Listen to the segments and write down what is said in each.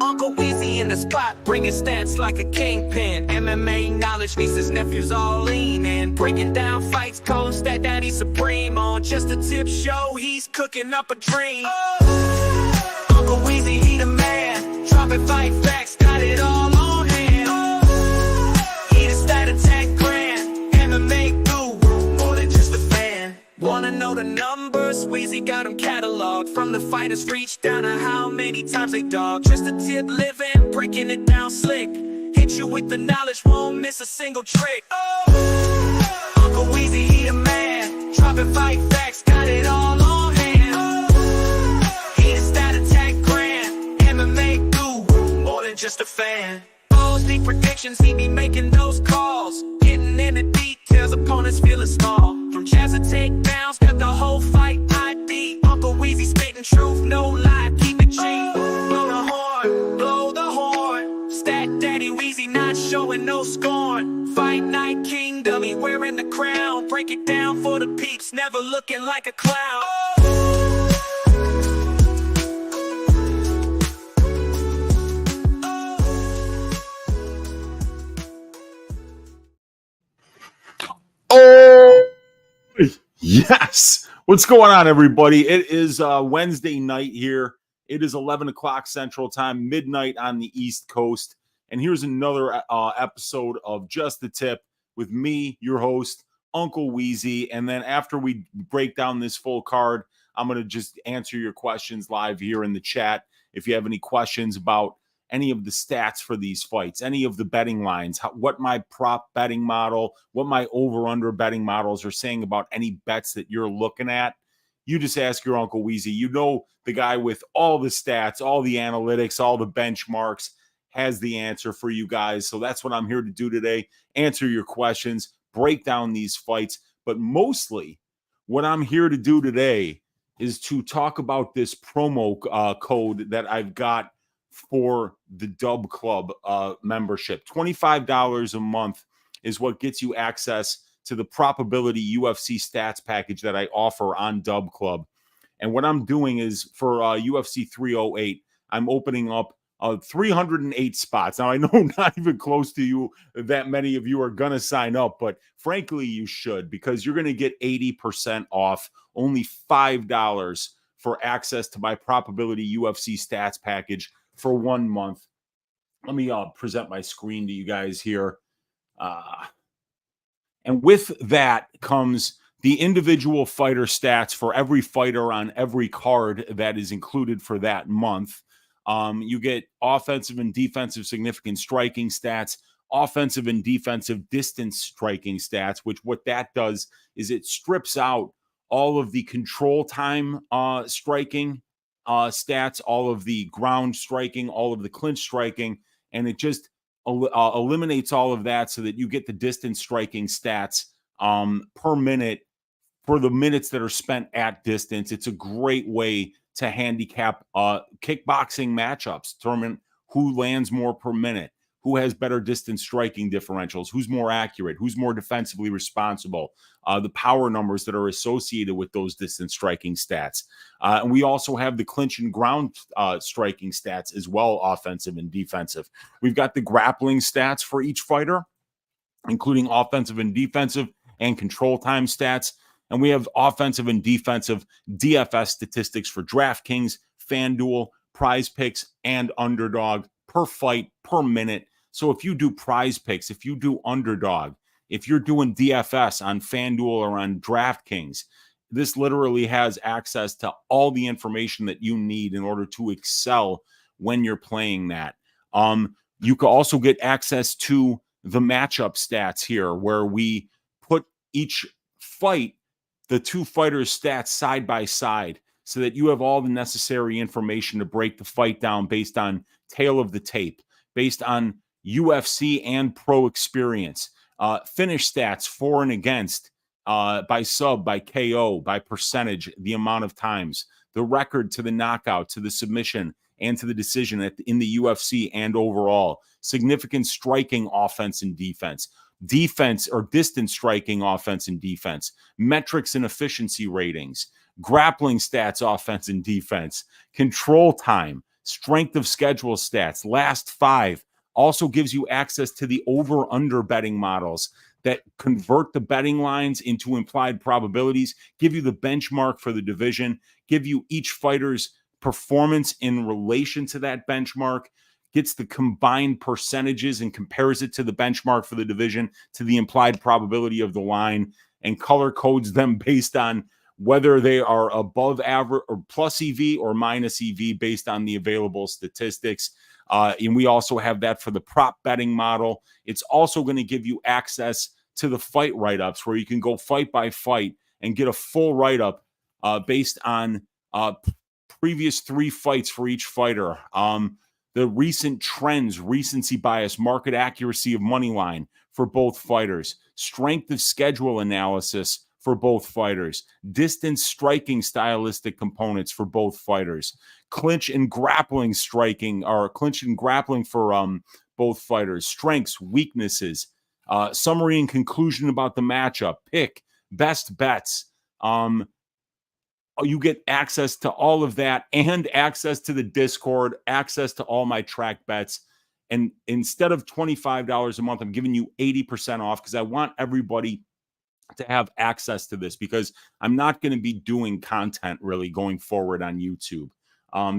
Uncle Weezy in the spot, bringing stats like a kingpin. MMA knowledge meets his nephews all lean in. Breaking down fights, calling stat daddy supreme. On just a tip show, he's cooking up a dream. Uncle Weezy, he the man. Dropping fight facts, got it all on hand. He the stat attack grand. MMA guru, more than just a fan. Wanna know the numbers? Weezy got them cataloged. From the fighters reach down to how many times they dog. Just a tip living, breaking it down slick. Hit you with the knowledge, won't miss a single trick. Uncle Weezy, he the man. Dropping fight facts, got it all on hand. He the stat attack grand. MMA guru, more than just a fan. Those deep predictions, he be making those calls. Getting in the details, opponents feeling small. From jazz to takedowns, got the whole fight ID. Uncle Weezy spitting truth, no lie, keep it G. Blow the horn, blow the horn. Stat Daddy Weezy not showing no scorn. Fight Night Kingdom, he wearing the crown. Break it down for the peeps, never looking like a clown. Oh, yes. What's going on, everybody? It is Wednesday night here. It is 11 o'clock Central Time, midnight on the East Coast. And here's another episode of Just the Tip with me, your host, Uncle Weezy. And then after we break down this full card, I'm going to just answer your questions live here in the chat. If you have any questions about any of the stats for these fights, any of the betting lines, what my prop betting model, what my over-under betting models are saying about any bets that you're looking at, you just ask your Uncle Weezy. You know, the guy with all the stats, all the analytics, all the benchmarks has the answer for you guys. So that's what I'm here to do today, answer your questions, break down these fights. But mostly what I'm here to do today is to talk about this promo code that I've got for the Dub Club membership. $25 a month is what gets you access to the Probability UFC stats package that I offer on Dub Club. And what I'm doing is for UFC 308, I'm opening up 308 spots. Now, I know not even close to you that many of you are going to sign up, but frankly, you should, because you're going to get 80% off, only $5 for access to my Probability UFC stats package for 1 month. Let me present my screen to you guys here. And with that comes the individual fighter stats for every fighter on every card that is included for that month. You get offensive and defensive significant striking stats, offensive and defensive distance striking stats, which what that does is it strips out all of the control time striking stats, all of the ground striking, all of the clinch striking, and it just eliminates all of that so that you get the distance striking stats per minute for the minutes that are spent at distance. It's a great way to handicap kickboxing matchups, determine who lands more per minute, who has better distance striking differentials, who's more accurate, who's more defensively responsible, the power numbers that are associated with those distance striking stats. And we also have the clinch and ground striking stats as well, offensive and defensive. We've got the grappling stats for each fighter, including offensive and defensive and control time stats. And we have offensive and defensive DFS statistics for DraftKings, FanDuel, Prize Picks, and Underdog per fight, per minute. So if you do Prize Picks, if you do Underdog, if you're doing DFS on FanDuel or on DraftKings, this literally has access to all the information that you need in order to excel when you're playing that. You can also get access to the matchup stats here, where we put each fight, the two fighters' stats side by side, so that you have all the necessary information to break the fight down based on tail of the tape, based on UFC and pro experience, finish stats for and against, by sub, by KO, by percentage, the amount of times, the record to the knockout, to the submission, and to the decision in the UFC and overall. Significant striking, offense and defense. Defense or distance striking, offense and defense. Metrics and efficiency ratings. Grappling stats, offense and defense. Control time. Strength of schedule stats. Last five. Also gives you access to the over-under betting models that convert the betting lines into implied probabilities, give you the benchmark for the division, give you each fighter's performance in relation to that benchmark, gets the combined percentages and compares it to the benchmark for the division, to the implied probability of the line, and color codes them based on whether they are above average or plus EV or minus EV based on the available statistics. And we also have that for the prop betting model. It's also going to give you access to the fight write-ups where you can go fight by fight and get a full write-up based on previous 3 fights for each fighter. The recent trends, recency bias, market accuracy of money line for both fighters, strength of schedule analysis for both fighters, distance striking stylistic components for both fighters, clinch and grappling striking, or clinch and grappling for both fighters, strengths, weaknesses, summary and conclusion about the matchup, pick, best bets. You get access to all of that and access to the Discord, access to all my track bets. And instead of $25 a month, I'm giving you 80% off because I want everybody to have access to this, because I'm not going to be doing content really going forward on YouTube.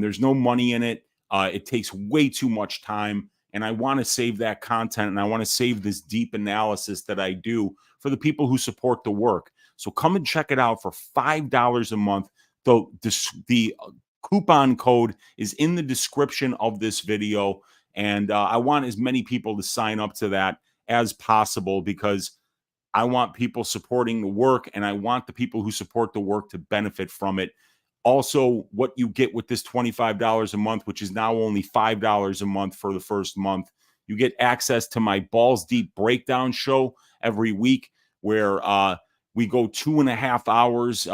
There's no money in it. It takes way too much time. And I want to save that content, and I want to save this deep analysis that I do for the people who support the work. So come and check it out for $5 a month. The coupon code is in the description of this video. And I want as many people to sign up to that as possible, because I want people supporting the work, and I want the people who support the work to benefit from it. Also, what you get with this $25 a month, which is now only $5 a month for the first month, you get access to my Balls Deep Breakdown show every week, where we go 2.5 hours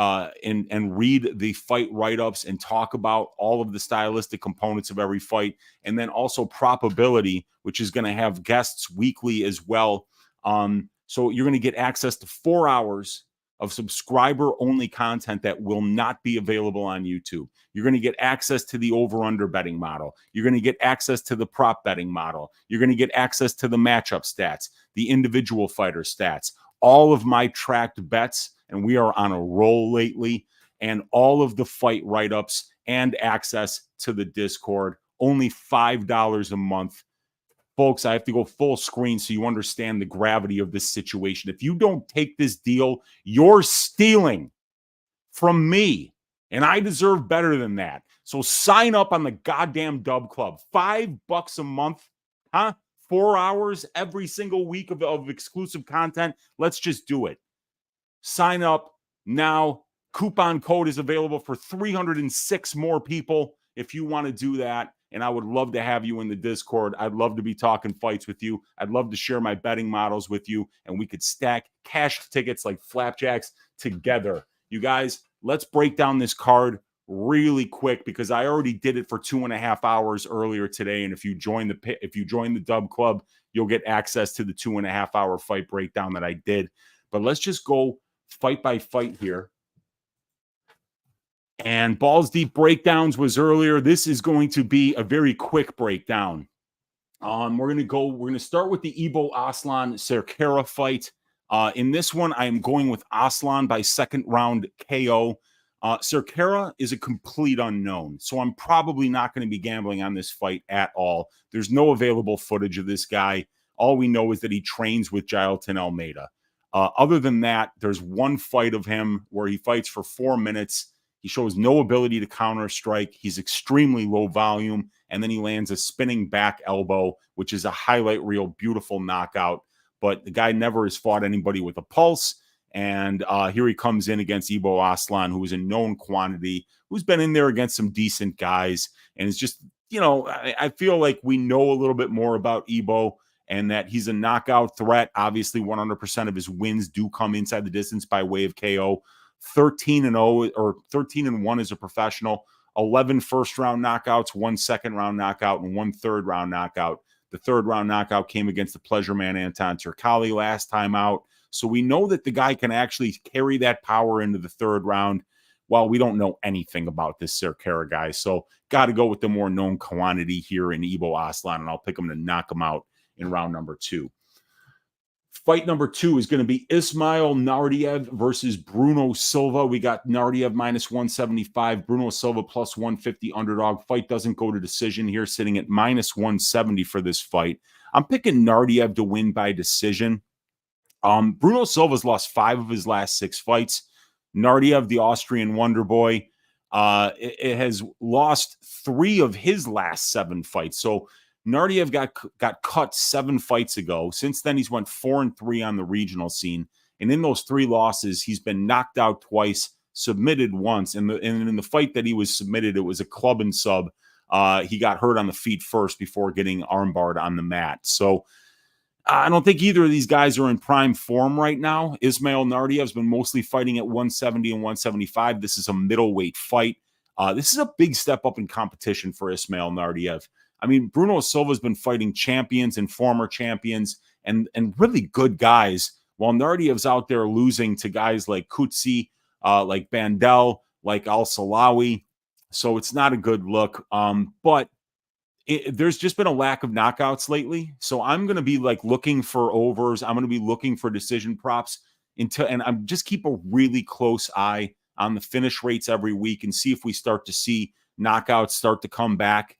and read the fight write-ups and talk about all of the stylistic components of every fight. And then also Probability, which is going to have guests weekly as well. So you're going to get access to 4 hours of subscriber-only content that will not be available on YouTube. You're going to get access to the over-under betting model. You're going to get access to the prop betting model. You're going to get access to the matchup stats, the individual fighter stats, all of my tracked bets, and we are on a roll lately, and all of the fight write-ups and access to the Discord. Only $5 a month. Folks, I have to go full screen so you understand the gravity of this situation. If you don't take this deal, you're stealing from me, and I deserve better than that. So sign up on the goddamn Dub Club. $5 a month, huh? 4 hours every single week of exclusive content. Let's just do it. Sign up now. Coupon code is available for 306 more people if you want to do that. And I would love to have you in the Discord. I'd love to be talking fights with you. I'd love to share my betting models with you, and we could stack cash tickets like flapjacks together. You guys, let's break down this card really quick, because I already did it for 2.5 hours earlier today. And if you join the Dub Club, you'll get access to the 2.5 hour fight breakdown that I did. But let's just go fight by fight here. And Balls Deep Breakdowns was earlier. This is going to be a very quick breakdown. We're going to start with the Ibo Aslan Cerqueira fight. In this one, I am going with Aslan by second round KO. Cerqueira is a complete unknown, so I'm probably not going to be gambling on this fight at all. There's no available footage of this guy. All we know is that he trains with Jailton Almeida. Other than that, there's one fight of him where he fights for 4 minutes. He shows no ability to counter strike. He's extremely low volume, and then he lands a spinning back elbow, which is a highlight reel, beautiful knockout. But the guy never has fought anybody with a pulse. And here he comes in against Ibo Aslan, who is a known quantity, who's been in there against some decent guys. And it's just, I feel like we know a little bit more about Ibo, and that he's a knockout threat. Obviously, 100% of his wins do come inside the distance by way of KO. 13-0 or 13-1 as a professional, 11 first-round knockouts, 1 second-round knockout, and 1 third-round knockout. The third-round knockout came against the pleasure man Anton Turkalj last time out. So we know that the guy can actually carry that power into the third round. Well, we don't know anything about this Cerqueira guy. So got to go with the more known quantity here in Ibo Aslan, and I'll pick him to knock him out in round number 2. Fight number 2 is going to be Ismail Naurdiev versus Bruno Silva. We got Naurdiev minus 175, Bruno Silva plus 150 underdog. Fight doesn't go to decision here, sitting at minus 170 for this fight. I'm picking Naurdiev to win by decision. Bruno Silva's lost 5 of his last 6 fights. Naurdiev, the Austrian wonder boy, it has lost 3 of his last 7 fights. So Naurdiev got cut 7 fights ago. Since then, he's went 4-3 on the regional scene. And in those 3 losses, he's been knocked out twice, submitted once. And in the fight that he was submitted, it was a club and sub. He got hurt on the feet first before getting armbarred on the mat. So I don't think either of these guys are in prime form right now. Ismail Naurdiev's been mostly fighting at 170 and 175. This is a middleweight fight. This is a big step up in competition for Ismail Naurdiev. I mean, Bruno Silva's been fighting champions and former champions and really good guys, while Naurdiev's out there losing to guys like Kutsi, like Bandel, like Al-Salawi. So it's not a good look. But there's just been a lack of knockouts lately. So I'm going to be like looking for overs. I'm going to be looking for decision props and I'm just keep a really close eye on the finish rates every week and see if we start to see knockouts start to come back.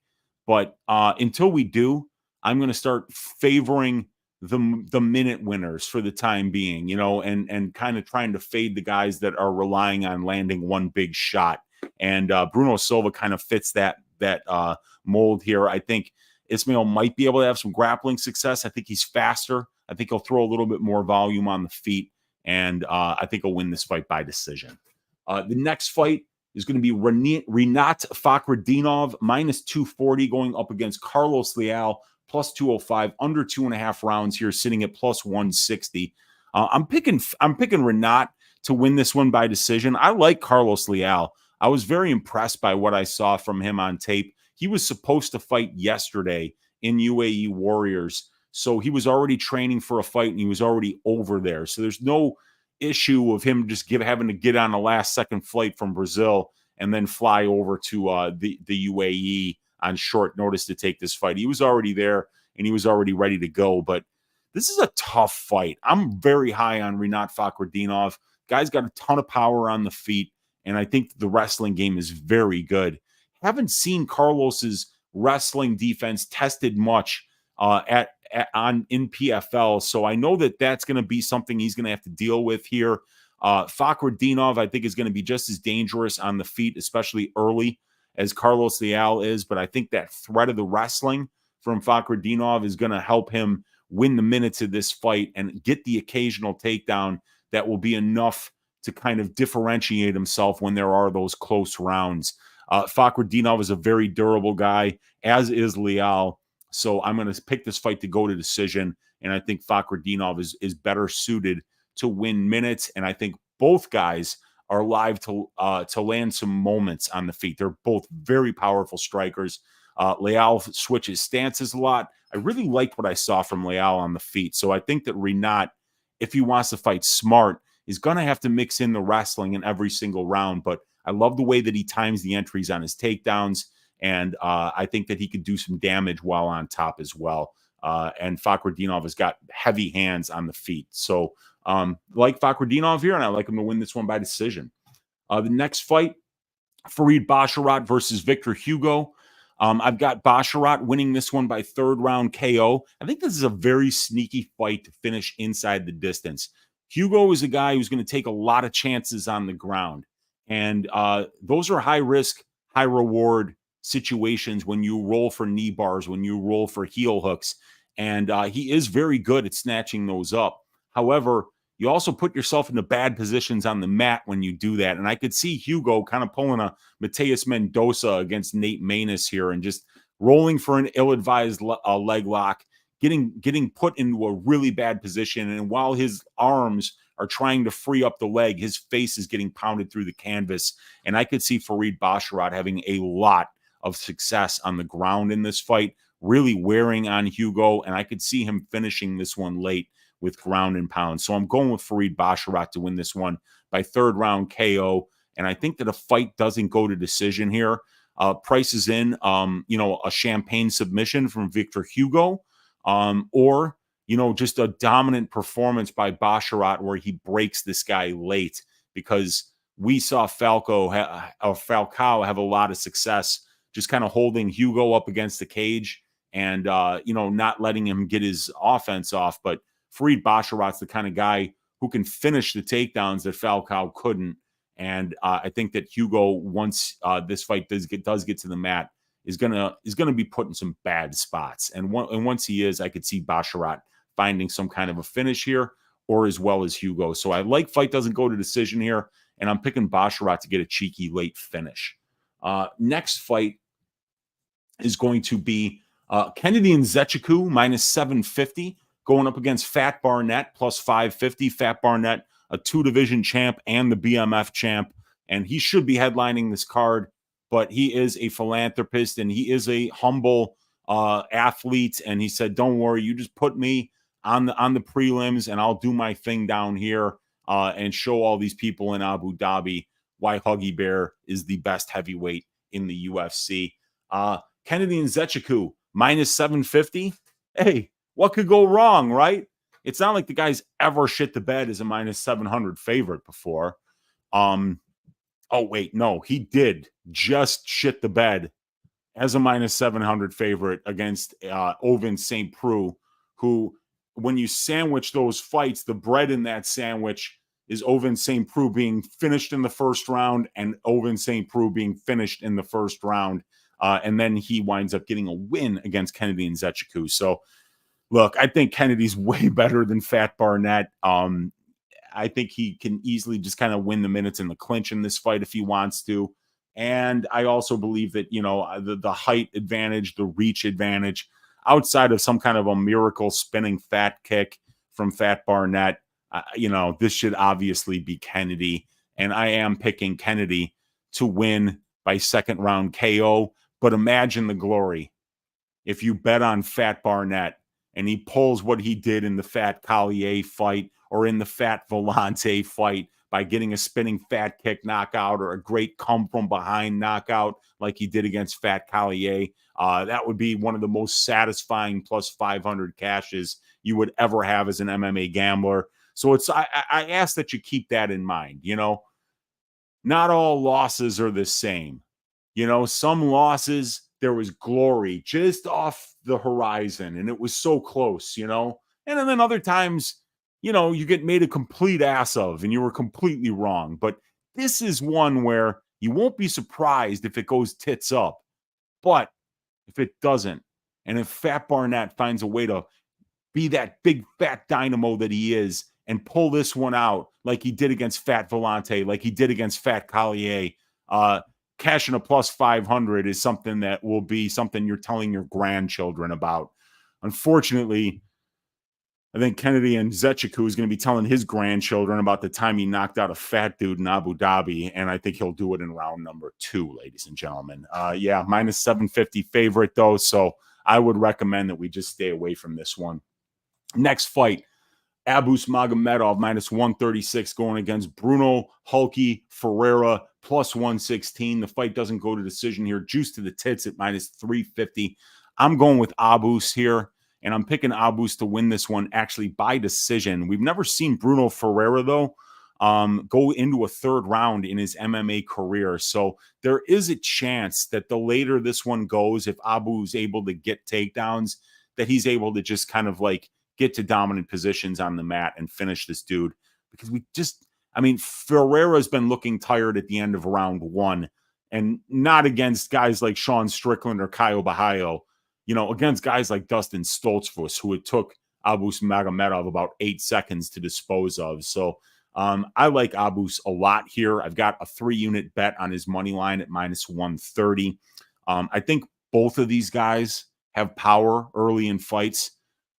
But until we do, I'm going to start favoring the minute winners for the time being, and kind of trying to fade the guys that are relying on landing one big shot. And Bruno Silva kind of fits that mold here. I think Ismail might be able to have some grappling success. I think he's faster. I think he'll throw a little bit more volume on the feet. And I think he'll win this fight by decision. The next fight is going to be Rinat Fakhretdinov, minus 240, going up against Carlos Leal, plus 205, under 2.5 rounds here, sitting at plus 160. I'm picking Rinat to win this one by decision. I like Carlos Leal. I was very impressed by what I saw from him on tape. He was supposed to fight yesterday in UAE Warriors, so he was already training for a fight, and he was already over there. So there's no issue of him just having to get on a last-second flight from Brazil and then fly over to the UAE on short notice to take this fight. He was already there, and he was already ready to go. But this is a tough fight. I'm very high on Rinat Fakhretdinov. Guy's got a ton of power on the feet, and I think the wrestling game is very good. Haven't seen Carlos's wrestling defense tested much in PFL, so I know that that's going to be something he's going to have to deal with here. Fakhretdinov, I think, is going to be just as dangerous on the feet, especially early, as Carlos Leal is, but I think that threat of the wrestling from Fakhretdinov is going to help him win the minutes of this fight and get the occasional takedown that will be enough to kind of differentiate himself when there are those close rounds. Fakhretdinov is a very durable guy, as is Leal. So I'm going to pick this fight to go to decision, and I think Fakhretdinov is better suited to win minutes, and I think both guys are live to land some moments on the feet. They're both very powerful strikers. Leal switches stances a lot. I really liked what I saw from Leal on the feet, so I think that Rinat, if he wants to fight smart, is going to have to mix in the wrestling in every single round, but I love the way that he times the entries on his takedowns. And I think that he could do some damage while on top as well. And Fakhretdinov has got heavy hands on the feet. So like Fakhretdinov here, and I like him to win this one by decision. The next fight, Farid Basharat versus Victor Hugo. I've got Basharat winning this one by 3rd round KO. I think this is a very sneaky fight to finish inside the distance. Hugo is a guy who's going to take a lot of chances on the ground. And those are high risk, high reward situations when you roll for knee bars, when you roll for heel hooks. And he is very good at snatching those up. However, you also put yourself into bad positions on the mat when you do that. And I could see Hugo kind of pulling a Mateus Mendoza against Nate Maness here and just rolling for an ill-advised leg lock, getting put into a really bad position. And while his arms are trying to free up the leg, his face is getting pounded through the canvas. And I could see Farid Basharat having a lot of success on the ground in this fight, really wearing on Hugo. And I could see him finishing this one late with ground and pound. So I'm going with Farid Basharat to win this one by third round KO. And I think that a fight doesn't go to decision here. Price is in, a champagne submission from Victor Hugo, or, just a dominant performance by Basharat where he breaks this guy late, because we saw Falcao have a lot of success just kind of holding Hugo up against the cage and, not letting him get his offense off. But Farid Basharat's the kind of guy who can finish the takedowns that Falcao couldn't. And I think that Hugo, once this fight does get to the mat, is gonna be put in some bad spots. And once he is, I could see Basharat finding some kind of a finish here, or as well as Hugo. So I like fight doesn't go to decision here, and I'm picking Basharat to get a cheeky late finish. Next fight is going to be Kennedy Nzechukwu minus 750 going up against Fat Barnett plus 550. Fat Barnett, a 2-division champ and the BMF champ, and he should be headlining this card, but he is a philanthropist and he is a humble athlete, and he said, don't worry, you just put me on the prelims and I'll do my thing down here and show all these people in Abu Dhabi why Huggy Bear is the best heavyweight in the UFC. Kennedy Nzechukwu minus 750. Hey, what could go wrong, right? It's not like the guy's ever shit the bed as a minus 700 favorite before. Oh, wait, no, he did just shit the bed as a minus 700 favorite against Ovin St. Preux, who, when you sandwich those fights, the bread in that sandwich is Ovin St. Preux being finished in the first round and Ovin St. Preux being finished in the first round. And then he winds up getting a win against Kennedy Nzechukwu. So, look, I think Kennedy's way better than Fat Barnett. I think he can easily just kind of win the minutes in the clinch in this fight if he wants to. And I also believe that, the height advantage, the reach advantage, outside of some kind of a miracle spinning fat kick from Fat Barnett, this should obviously be Kennedy. And I am picking Kennedy to win by second round KO. But imagine the glory if you bet on Fat Barnett and he pulls what he did in the Fat Collier fight or in the Fat Volante fight by getting a spinning fat kick knockout or a great come from behind knockout like he did against Fat Collier. That would be one of the most satisfying plus 500 cashes you would ever have as an MMA gambler. So I ask that you keep that in mind. Not all losses are the same. Some losses, there was glory just off the horizon and it was so close, and then other times, you get made a complete ass of and you were completely wrong. But this is one where you won't be surprised if it goes tits up. But if it doesn't, and if Fat Barnett finds a way to be that big fat dynamo that he is and pull this one out like he did against Fat Volante, like he did against Fat Collier, cashing a plus 500 is something that will be something you're telling your grandchildren about. Unfortunately, I think Kennedy Nzechukwu is going to be telling his grandchildren about the time he knocked out a fat dude in Abu Dhabi, and I think he'll do it in round number 2, ladies and gentlemen. Minus 750 favorite, though, so I would recommend that we just stay away from this one. Next fight, Abus Magomedov minus 136 going against Bruno Hulky Ferreira plus 116. The fight doesn't go to decision here. Juice to the tits at minus 350. I'm going with Abus here, and I'm picking Abus to win this one actually by decision. We've never seen Bruno Ferreira, though, go into a third round in his MMA career. So there is a chance that the later this one goes, if Abu is able to get takedowns, that he's able to just kind of like get to dominant positions on the mat and finish this dude. Because Ferreira's been looking tired at the end of round 1, and not against guys like Sean Strickland or Caio Bahaio, against guys like Dustin Stoltzfus, who it took Abus Magomedov about 8 seconds to dispose of. So I like Abus a lot here. I've got a 3-unit bet on his money line at minus 130. I think both of these guys have power early in fights.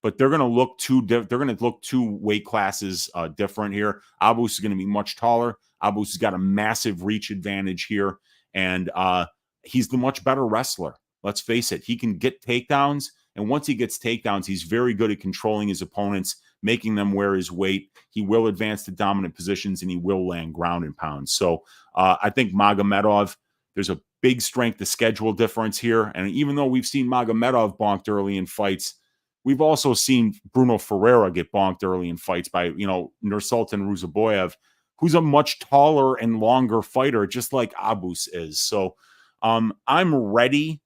but they're going to look two weight classes different here. Abus is going to be much taller. Abus has got a massive reach advantage here, and he's the much better wrestler. Let's face it. He can get takedowns, and once he gets takedowns, he's very good at controlling his opponents, making them wear his weight. He will advance to dominant positions, and he will land ground and pound. So I think Magomedov, there's a big strength to schedule difference here. And even though we've seen Magomedov bonked early in fights, we've also seen Bruno Ferreira get bonked early in fights by, Nursultan Ruzaboyev, who's a much taller and longer fighter, just like Abus is. So I'm ready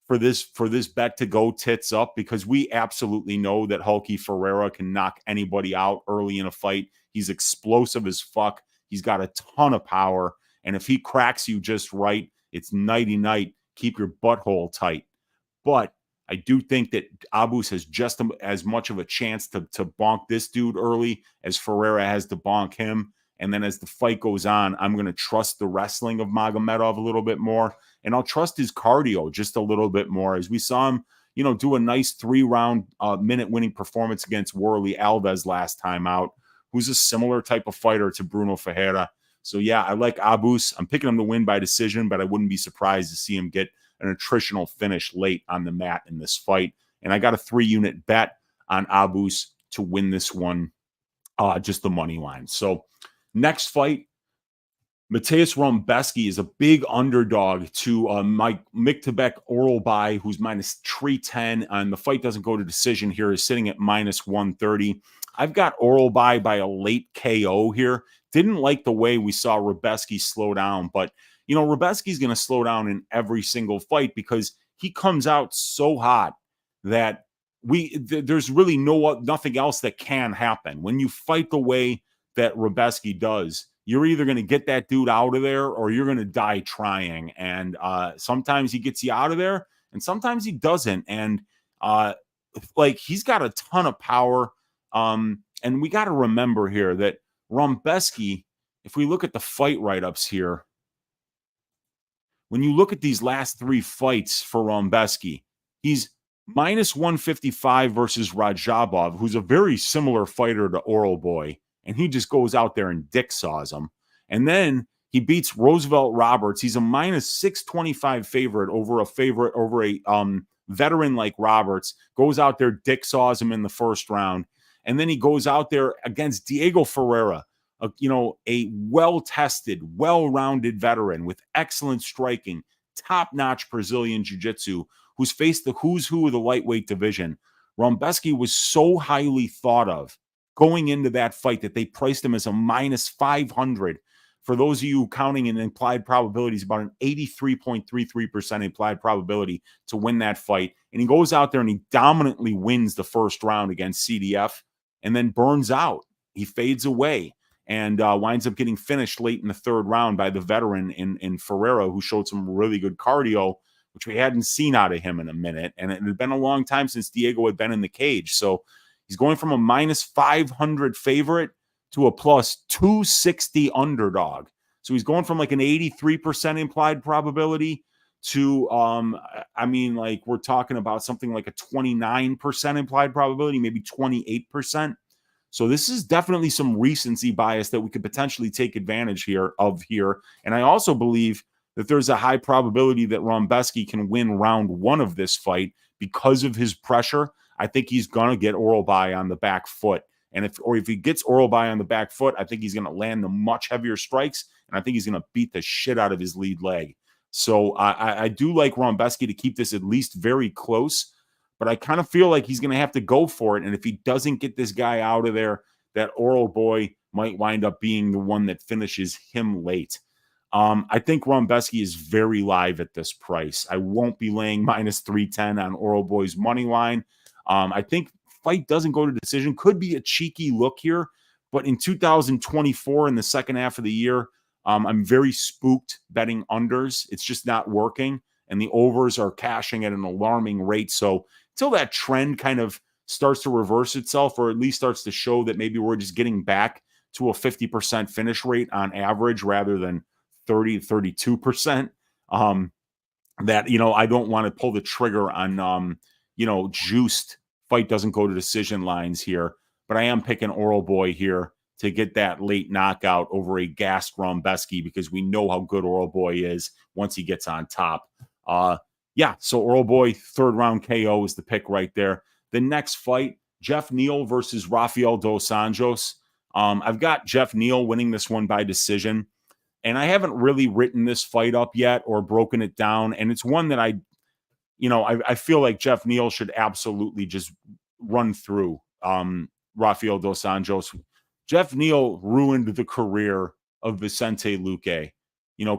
for this bet to go tits up, because we absolutely know that Hulky Ferreira can knock anybody out early in a fight. He's explosive as fuck. He's got a ton of power. And if he cracks you just right, it's nighty-night. Keep your butthole tight. But I do think that Abus has just as much of a chance to bonk this dude early as Ferreira has to bonk him. And then as the fight goes on, I'm going to trust the wrestling of Magomedov a little bit more. And I'll trust his cardio just a little bit more, as we saw him, do a nice 3-round minute winning performance against Warley Alves last time out, who's a similar type of fighter to Bruno Ferreira. So yeah, I like Abus. I'm picking him to win by decision, but I wouldn't be surprised to see him get an attritional finish late on the mat in this fight. And I got a 3-unit bet on Abus to win this one, just the money line. So next fight, Mateus Rumbeski is a big underdog to Miktabek Oralbai, who's minus 310, and the fight doesn't go to decision here, is sitting at minus 130. I've got Oralbai by a late KO here. Didn't like the way we saw Rumbeski slow down, but Rumbeski's going to slow down in every single fight because he comes out so hot that there's really nothing else that can happen. When you fight the way that Rumbeski does, you're either going to get that dude out of there or you're going to die trying. And sometimes he gets you out of there and sometimes he doesn't. And he's got a ton of power. And we got to remember here that Rumbeski, if we look at the fight write-ups here, when you look at these last 3 fights for Rumbeski, he's minus 155 versus Rajabov, who's a very similar fighter to Oral Boy. And he just goes out there and dick saws him. And then he beats Roosevelt Roberts. He's a minus 625 favorite over a veteran like Roberts. Goes out there, dick saws him in the first round. And then he goes out there against Diego Ferreira, a well-tested, well-rounded veteran with excellent striking, top-notch Brazilian jiu-jitsu, who's faced the who's who of the lightweight division. Rumbeski was so highly thought of going into that fight that they priced him as a minus 500. For those of you counting in implied probabilities, about an 83.33% implied probability to win that fight. And he goes out there and he dominantly wins the first round against CDF and then burns out. He fades away and winds up getting finished late in the third round by the veteran in Ferreira, who showed some really good cardio, which we hadn't seen out of him in a minute. And it had been a long time since Diego had been in the cage. So he's going from a minus 500 favorite to a plus 260 underdog. So he's going from like an 83% implied probability to, we're talking about something like a 29% implied probability, maybe 28%. So this is definitely some recency bias that we could potentially take advantage of here. And I also believe that there's a high probability that Rumbeski can win round 1 of this fight because of his pressure. I think he's going to get Oralbai on the back foot. And if he gets Oralbai on the back foot, I think he's going to land the much heavier strikes, and I think he's going to beat the shit out of his lead leg. So I do like Rumbeski to keep this at least very close, but I kind of feel like he's going to have to go for it. And if he doesn't get this guy out of there, that Oral Boy might wind up being the one that finishes him late. I think Rumbeski is very live at this price. I won't be laying minus 310 on Oral Boy's money line. I think fight doesn't go to decision. Could be a cheeky look here, but in 2024, in the second half of the year, I'm very spooked betting unders. It's just not working, and the overs are cashing at an alarming rate. So until that trend kind of starts to reverse itself, or at least starts to show that maybe we're just getting back to a 50% finish rate on average rather than 30, 32%, that, I don't want to pull the trigger on, juiced fight doesn't go to decision lines here, but I am picking Oral Boy here to get that late knockout over a gassed Rombeski because we know how good Oral Boy is once he gets on top. Yeah, so Oral Boy, 3rd round KO is the pick right there. The next fight, Jeff Neal versus Rafael Dos Anjos. I've got Jeff Neal winning this one by decision, and I haven't really written this fight up yet or broken it down, and it's one that I feel like Jeff Neal should absolutely just run through Rafael Dos Anjos. Jeff Neal ruined the career of Vicente Luque,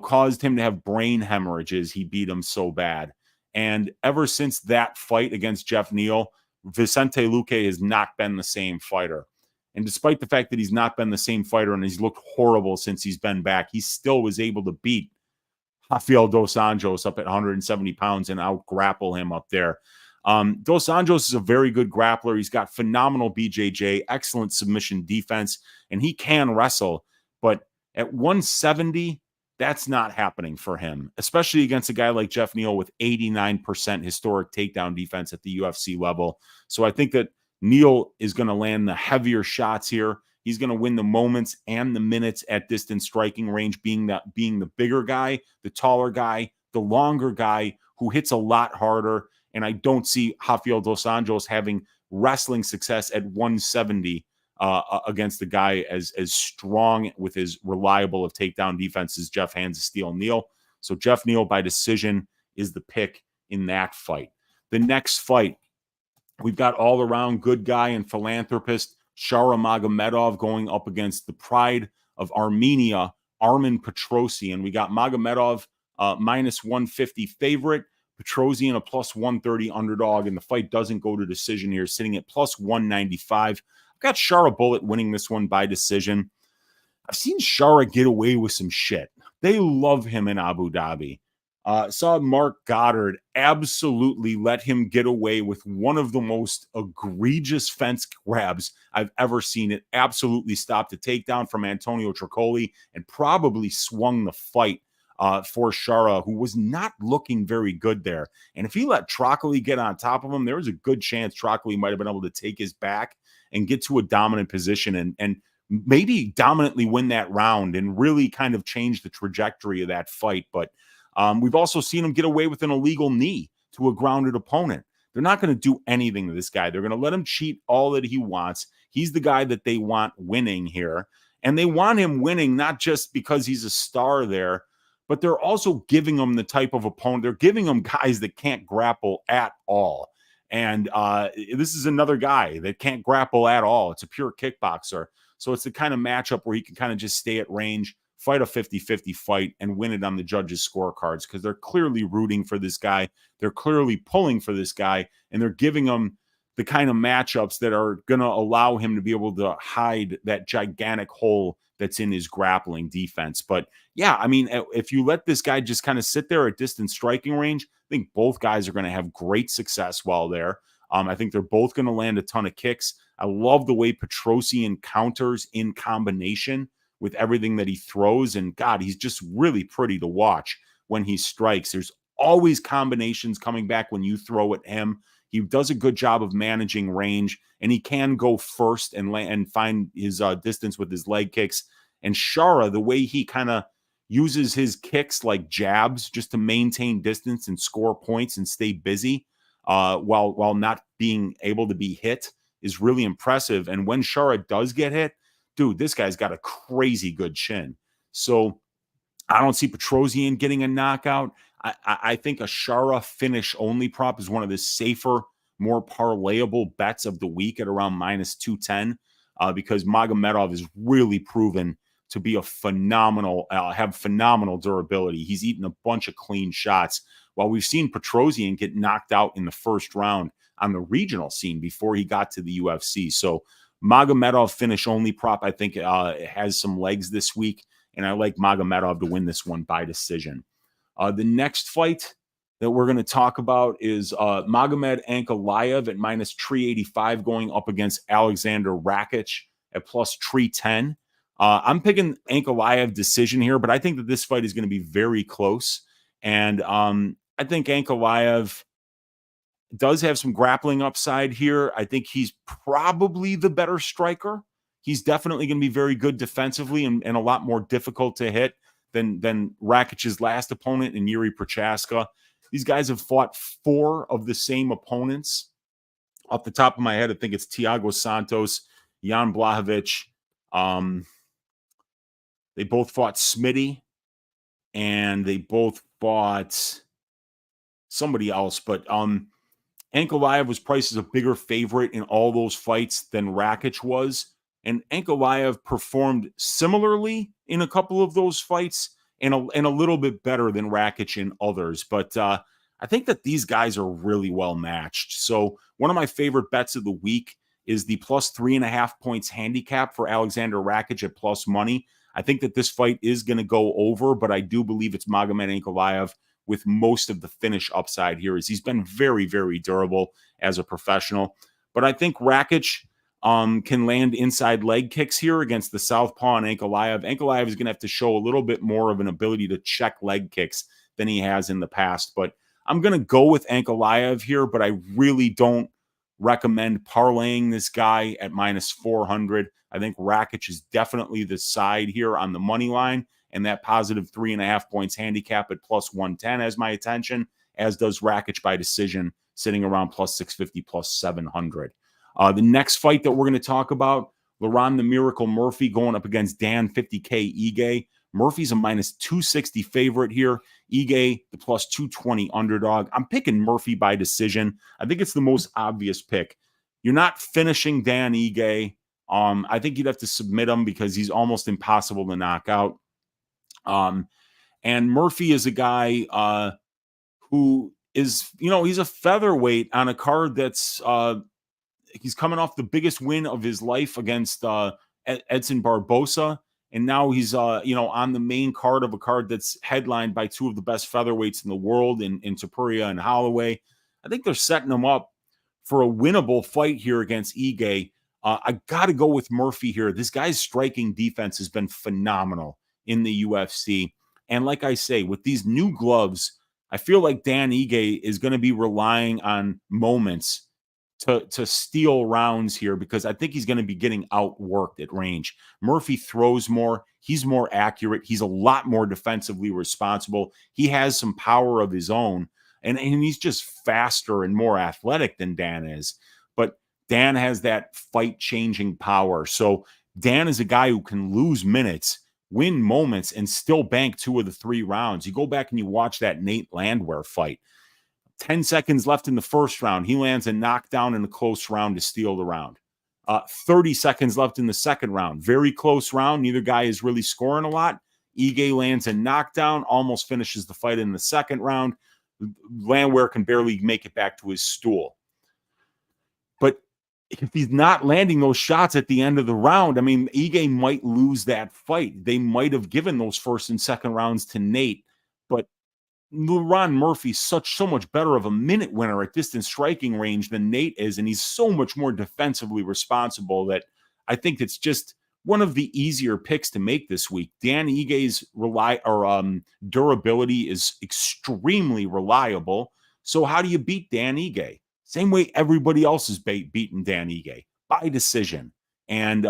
caused him to have brain hemorrhages. He beat him so bad. And ever since that fight against Jeff Neal, Vicente Luque has not been the same fighter. And despite the fact that he's not been the same fighter and he's looked horrible since he's been back, he still was able to beat Rafael Dos Anjos up at 170 pounds and out grapple him up there. Dos Anjos is a very good grappler. He's got phenomenal BJJ, excellent submission defense, and he can wrestle. But at 170, that's not happening for him, especially against a guy like Jeff Neal with 89% historic takedown defense at the UFC level. So I think that Neal is going to land the heavier shots here. He's going to win the moments and the minutes at distance striking range, being the bigger guy, the taller guy, the longer guy who hits a lot harder. And I don't see Rafael Dos Anjos having wrestling success at 170 against the guy as strong with his reliable of takedown defense as Jeff Hands of Steel Neal. So Jeff Neal by decision is the pick in that fight. The next fight, we've got all-around good guy and philanthropist Shara Magomedov going up against the pride of Armenia, Armen Petrosyan. We got Magomedov minus 150 favorite, Petrosyan a plus 130 underdog, and the fight doesn't go to decision here, sitting at plus 195. I've got Shara Bullet winning this one by decision. I've seen Shara get away with some shit. They love him in Abu Dhabi. Saw Mark Goddard absolutely let him get away with one of the most egregious fence grabs I've ever seen. It absolutely stopped a takedown from Antonio Tricoli and probably swung the fight for Shara, who was not looking very good there. And if he let Tricoli get on top of him, there was a good chance Tricoli might have been able to take his back and get to a dominant position and maybe dominantly win that round and really kind of change the trajectory of that fight. But we've also seen him get away with an illegal knee to a grounded opponent. They're not going to do anything to this guy. They're going to let him cheat all that he wants. He's the guy that they want winning here. And they want him winning not just because he's a star there, but they're also giving him the type of opponent. They're giving him guys that can't grapple at all. And this is another guy that can't grapple at all. It's a pure kickboxer. So it's the kind of matchup where he can kind of just stay at range, fight a 50-50 fight, and win it on the judges' scorecards because they're clearly rooting for this guy. They're clearly pulling for this guy, and they're giving him the kind of matchups that are going to allow him to be able to hide that gigantic hole that's in his grappling defense. But yeah, I mean, if you let this guy just kind of sit there at distance striking range, I think both guys are going to have great success while there. I think they're both going to land a ton of kicks. I love the way Petrosyan counters in combination with everything that he throws. And God, he's just really pretty to watch when he strikes. There's always combinations coming back when you throw at him. He does a good job of managing range, and he can go first and find his distance with his leg kicks. And Shara, the way he kind of uses his kicks like jabs just to maintain distance and score points and stay busy while not being able to be hit is really impressive. And when Shara does get hit, dude, this guy's got a crazy good chin. So I don't see Petrosyan getting a knockout. I think a Shara finish only prop is one of the safer, more parlayable bets of the week at around minus 210 because Magomedov is really proven to be a have phenomenal durability. He's eaten a bunch of clean shots while we've seen Petrosyan get knocked out in the first round on the regional scene before he got to the UFC. So Magomedov finish only prop, I think, has some legs this week, and I like Magomedov to win this one by decision. The next fight that we're going to talk about is Magomed Ankalaev at minus 385 going up against Alexander Rakic at plus 310. I'm picking Ankalaev decision here, but I think that this fight is going to be very close. And I think Ankalaev does have some grappling upside here. I think he's probably the better striker. He's definitely going to be very good defensively and a lot more difficult to hit than Rakic's last opponent in Yuri Prochaska. These guys have fought 4 of the same opponents. Off the top of my head, I think it's Thiago Santos, Jan Blachowicz. They both fought Smitty, and they both fought somebody else. But Ankalaev was priced as a bigger favorite in all those fights than Rakic was. And Ankalaev performed similarly in a couple of those fights and a little bit better than Rakic in others. But I think that these guys are really well matched. So one of my favorite bets of the week is the plus 3.5 points handicap for Alexander Rakic at plus money. I think that this fight is going to go over, but I do believe it's Magomed Ankalaev with most of the finish upside here, as he's been very, very durable as a professional. But I think Rakic can land inside leg kicks here against the southpaw and Ankalaev. Ankalaev is going to have to show a little bit more of an ability to check leg kicks than he has in the past. But I'm going to go with Ankalaev here, but I really don't recommend parlaying this guy at minus 400. I think Rakic is definitely the side here on the money line, and that positive 3.5 points handicap at plus 110 has my attention, as does Rakic by decision, sitting around plus 650, plus 700. The next fight that we're going to talk about, Laurent the Miracle Murphy going up against Dan 50K Ige. Murphy's a minus 260 favorite here. Ige, the plus 220 underdog. I'm picking Murphy by decision. I think it's the most obvious pick. You're not finishing Dan Ige. I think you'd have to submit him because he's almost impossible to knock out. And Murphy is a guy who is, he's a featherweight on a card that's, he's coming off the biggest win of his life against Edson Barbosa. And now he's, on the main card of a card that's headlined by 2 of the best featherweights in the world in Topuria and Holloway. I think they're setting him up for a winnable fight here against Ige. I got to go with Murphy here. This guy's striking defense has been phenomenal in the UFC. And like I say, with these new gloves, I feel like Dan Ige is going to be relying on moments to steal rounds here, because I think he's going to be getting outworked at range. Murphy throws more. He's more accurate. He's a lot more defensively responsible. He has some power of his own, and he's just faster and more athletic than Dan is. But Dan has that fight-changing power. So Dan is a guy who can lose minutes, win moments, and still bank 2 of the 3 rounds. You go back and you watch that Nate Landwehr fight. 10 seconds left in the first round. He lands a knockdown in a close round to steal the round. 30 seconds left in the second round. Very close round. Neither guy is really scoring a lot. Ige lands a knockdown, almost finishes the fight in the second round. Landwehr can barely make it back to his stool. But if he's not landing those shots at the end of the round, I mean, Ige might lose that fight. They might have given those first and second rounds to Nate, but Laurent Murphy's so much better of a minute winner at distance striking range than Nate is, and he's so much more defensively responsible that I think it's just one of the easier picks to make this week. Dan Ige's durability is extremely reliable. So how do you beat Dan Ige? Same way everybody else is beaten Dan Ige, by decision. And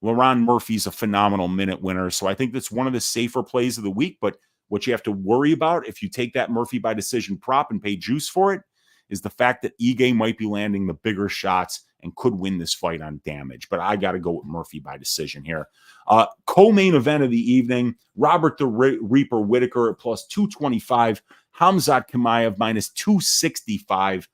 Laurent Murphy's a phenomenal minute winner. So I think that's one of the safer plays of the week. But what you have to worry about if you take that Murphy by decision prop and pay juice for it is the fact that Ige might be landing the bigger shots and could win this fight on damage. But I got to go with Murphy by decision here. Co-main event of the evening, Robert the Reaper Whittaker at plus 225, Khamzat Chimaev minus 265.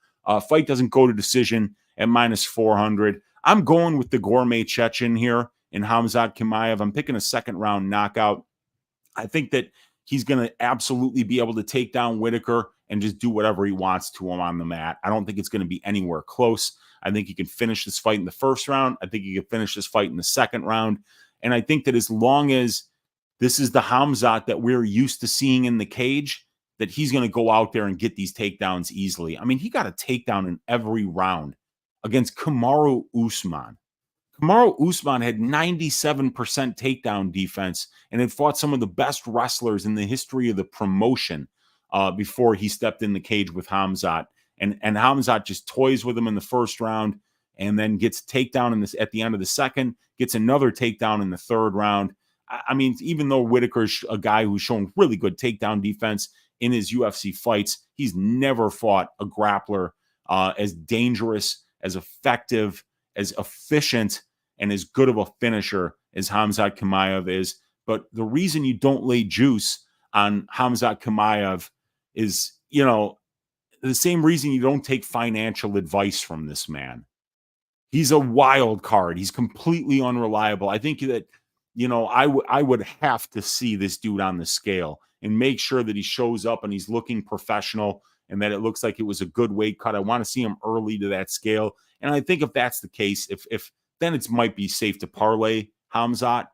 Fight doesn't go to decision at minus 400. I'm going with the gourmet Chechen here in Khamzat Chimaev. I'm picking a second round knockout. I think that he's going to absolutely be able to take down Whittaker and just do whatever he wants to him on the mat. I don't think it's going to be anywhere close. I think he can finish this fight in the first round. I think he can finish this fight in the second round. And I think that as long as this is the Khamzat that we're used to seeing in the cage, that he's going to go out there and get these takedowns easily. I mean, he got a takedown in every round against Kamaru Usman. Kamaru Usman had 97% takedown defense and had fought some of the best wrestlers in the history of the promotion before he stepped in the cage with Khamzat. And Hamzat just toys with him in the first round and then gets a takedown in this at the end of the second, gets another takedown in the third round. I mean, even though Whitaker's a guy who's shown really good takedown defense in his UFC fights, he's never fought a grappler as dangerous, as effective, as efficient, and as good of a finisher as Hamzat Chimaev is. But the reason you don't lay juice on Hamzat Chimaev is, the same reason you don't take financial advice from this man. He's a wild card. He's completely unreliable. I think that, I would have to see this dude on the scale and make sure that he shows up and he's looking professional and that it looks like it was a good weight cut. I want to see him early to that scale. And I think if that's the case, if then it might be safe to parlay Hamzat.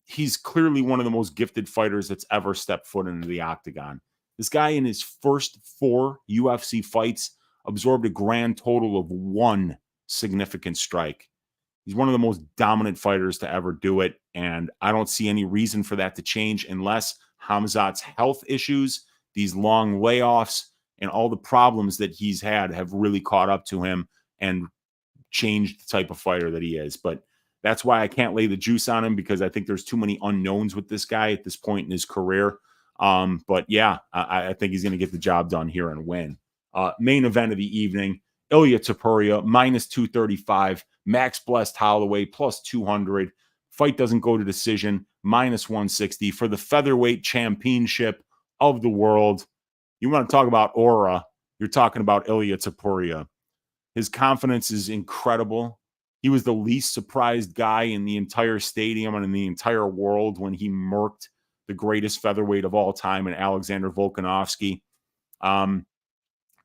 He's clearly one of the most gifted fighters that's ever stepped foot into the octagon. This guy in his first 4 UFC fights absorbed a grand total of 1 significant strike. He's one of the most dominant fighters to ever do it, and I don't see any reason for that to change unless Hamzat's health issues, these long layoffs, and all the problems that he's had have really caught up to him and changed the type of fighter that he is. But that's why I can't lay the juice on him, because I think there's too many unknowns with this guy at this point in his career. But yeah, I think he's going to get the job done here and win. Main event of the evening, Ilia Topuria, -235, Max Blessed Holloway, +200. Fight doesn't go to decision, -160 for the featherweight championship of the world. You want to talk about aura, you're talking about Ilia Topuria. His confidence is incredible. He was the least surprised guy in the entire stadium and in the entire world when he murked the greatest featherweight of all time in Alexander Volkanovski.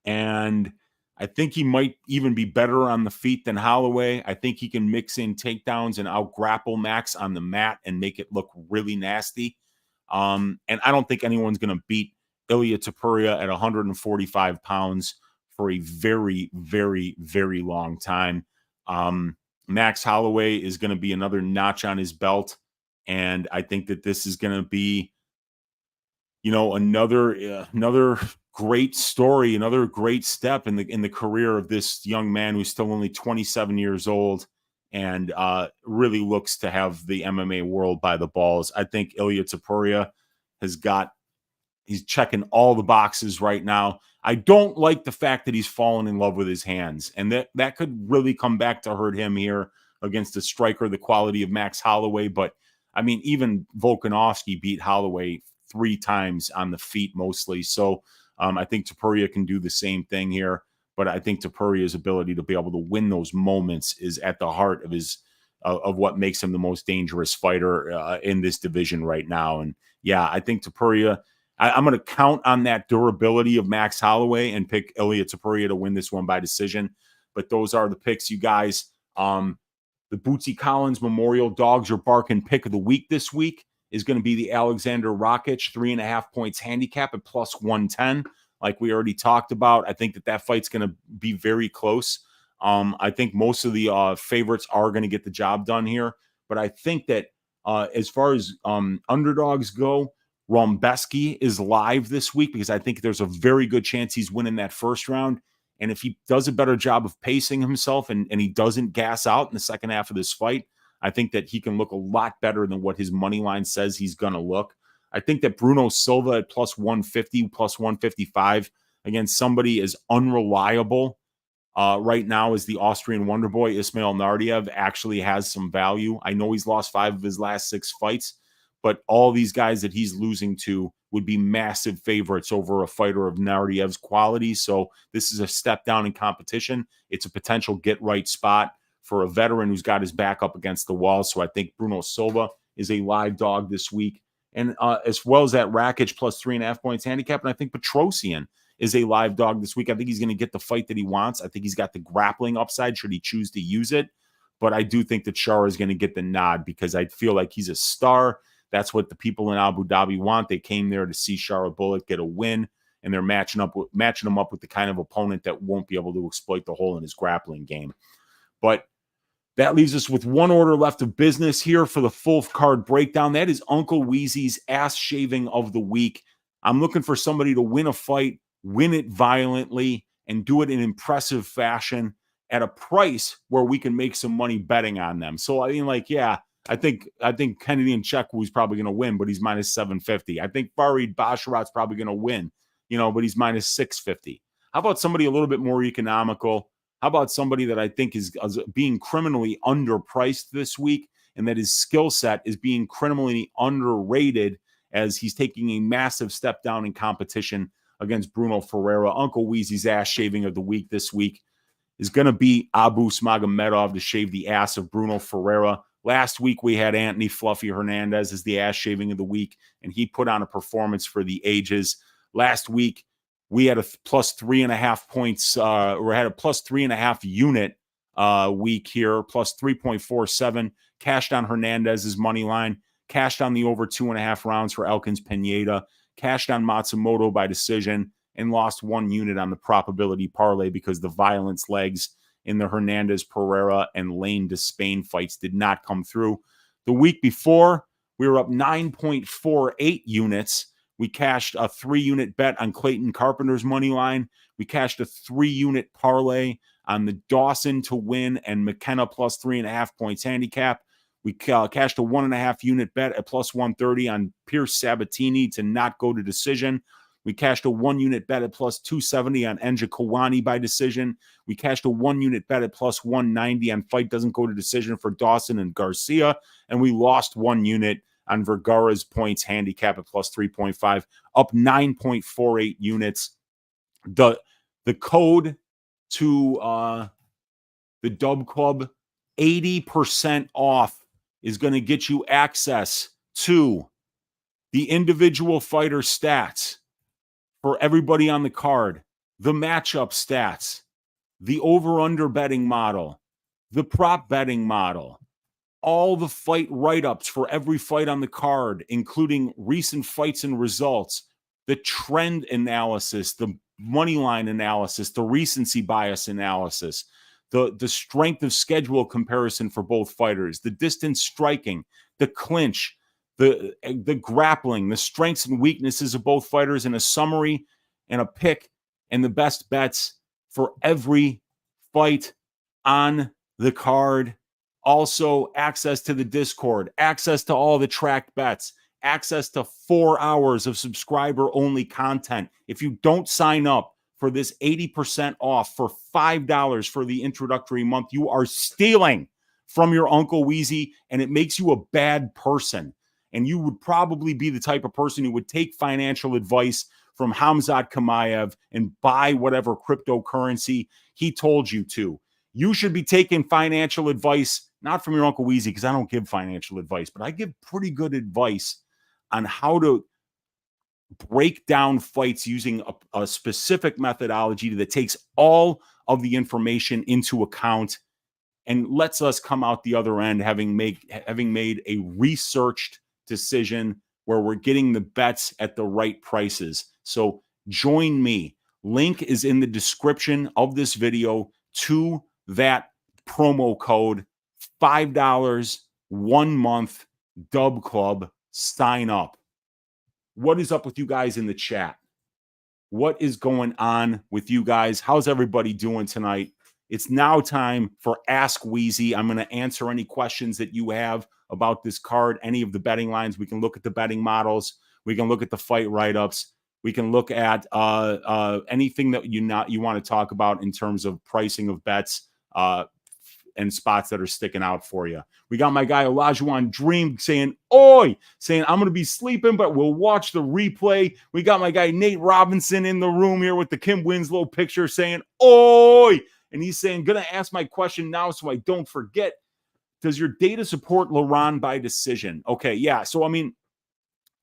And I think he might even be better on the feet than Holloway. I think he can mix in takedowns and out-grapple Max on the mat and make it look really nasty. And I don't think anyone's going to beat Ilia Topuria at 145 pounds for a very, very, very long time. Max Holloway is going to be another notch on his belt. And I think that this is going to be, another great story, another great step in the career of this young man who's still only 27 years old and really looks to have the MMA world by the balls. I think Ilia Topuria he's checking all the boxes right now. I don't like the fact that he's fallen in love with his hands, and that could really come back to hurt him here against a striker the quality of Max Holloway. But I mean, even Volkanovski beat Holloway 3 times on the feet mostly. So I think Topuria can do the same thing here. But I think Topuria's ability to be able to win those moments is at the heart of of what makes him the most dangerous fighter in this division right now. And yeah, I think Topuria, I'm going to count on that durability of Max Holloway and pick Ilia Topuria to win this one by decision. But those are the picks, you guys. The Bootsy Collins Memorial Dogs Are Barking pick of the week this week is going to be the Alexander Rakic 3.5 points handicap at +110. Like we already talked about, I think that fight's going to be very close. I think most of the favorites are going to get the job done here. But I think that as far as underdogs go, Rombeski is live this week because I think there's a very good chance he's winning that first round. And if he does a better job of pacing himself and he doesn't gas out in the second half of this fight, I think that he can look a lot better than what his money line says he's going to look. I think that Bruno Silva at +150, +155 against somebody as unreliable right now as the Austrian wonder boy Ismail Nardiev actually has some value. I know he's lost 5 of his last 6 fights, but all these guys that he's losing to would be massive favorites over a fighter of Nardiev's quality. So this is a step down in competition. It's a potential get-right spot for a veteran who's got his back up against the wall. So I think Bruno Silva is a live dog this week. And as well as that Rakic +3.5 points handicap. And I think Petrosian is a live dog this week. I think he's going to get the fight that he wants. I think he's got the grappling upside should he choose to use it. But I do think that Shara is going to get the nod because I feel like he's a star. That's what the people in Abu Dhabi want. They came there to see Shara Bullock get a win, and they're matching him up with the kind of opponent that won't be able to exploit the hole in his grappling game. But that leaves us with one order left of business here for the full card breakdown. That is Uncle Weezy's ass shaving of the week. I'm looking for somebody to win a fight win it violently, and do it in impressive fashion at a price where we can make some money betting on them. So, I mean, like, yeah, I think Kennedy and Nchekwu's probably going to win, but he's minus 750. I think Farid Basharat's probably going to win, but he's minus 650. How about somebody a little bit more economical? How about somebody that I think is being criminally underpriced this week, and that his skill set is being criminally underrated as he's taking a massive step down in competition against Bruno Ferreira? Uncle Weezy's ass shaving of the week this week is going to be Abu Smagomedov to shave the ass of Bruno Ferreira. Last week, we had Anthony Fluffy Hernandez as the ass shaving of the week, and he put on a performance for the ages. Last week, we had a plus 3.5 points, or had a plus 3.5 unit week here, plus 3.47. Cashed on Hernandez's money line, cashed on the over 2.5 rounds for Elkins Pineda, cashed on Matsumoto by decision, and lost 1 unit on the probability parlay because the violence legs in the Hernandez Pereira and Lane Despain fights did not come through. The week before, we were up 9.48 units. We cashed a 3-unit bet on Clayton Carpenter's money line. We cashed a 3-unit parlay on the Dawson to win and McKenna plus 3.5 points handicap. We cashed a 1.5-unit bet at plus 130 on Pierce Sabatini to not go to decision. We cashed a 1-unit bet at plus 270 on Enja Kawani by decision. We cashed a 1-unit bet at plus 190 on fight doesn't go to decision for Dawson and Garcia. And we lost 1 unit on Vergara's points handicap at plus 3.5, up 9.48 units. The code to the Dub Club, 80% off, is going to get you access to the individual fighter stats for everybody on the card, the matchup stats, the over-under betting model, the prop betting model, all the fight write-ups for every fight on the card, including recent fights and results, the trend analysis, the money line analysis, the recency bias analysis, the strength of schedule comparison for both fighters, the distance striking, the clinch, the grappling, the strengths and weaknesses of both fighters, and a summary and a pick and the best bets for every fight on the card. Also, access to the Discord, access to all the tracked bets, access to 4 hours of subscriber-only content. If you don't sign up for this 80% off for $5 for the introductory month, you are stealing from your Uncle Weezy, and it makes you a bad person. And you would probably be the type of person who would take financial advice from Hamzat Kamayev and buy whatever cryptocurrency he told you to. You should be taking financial advice, not from your Uncle Weezy, because I don't give financial advice, but I give pretty good advice on how to break down fights using a specific methodology that takes all of the information into account and lets us come out the other end having made a researched decision where we're getting the bets at the right prices. So join me. Link is in the description of this video to that promo code. $5, 1 month, Dub Club. Sign up. What is up with you guys in the chat? What is going on with you guys? How's everybody doing tonight? It's now time for Ask Weezy. I'm going to answer any questions that you have about this card, any of the betting lines. We can look at the betting models. We can look at the fight write-ups. We can look at anything that you want to talk about in terms of pricing of bets and spots that are sticking out for you. We got my guy Olajuwon Dream saying, "Oi," saying, "I'm going to be sleeping, but we'll watch the replay." We got my guy Nate Robinson in the room here with the Kim Winslow picture saying, "Oi." And he's saying, "Going to ask my question now so I don't forget. Does your data support Laron by decision?" Okay, yeah. So, I mean,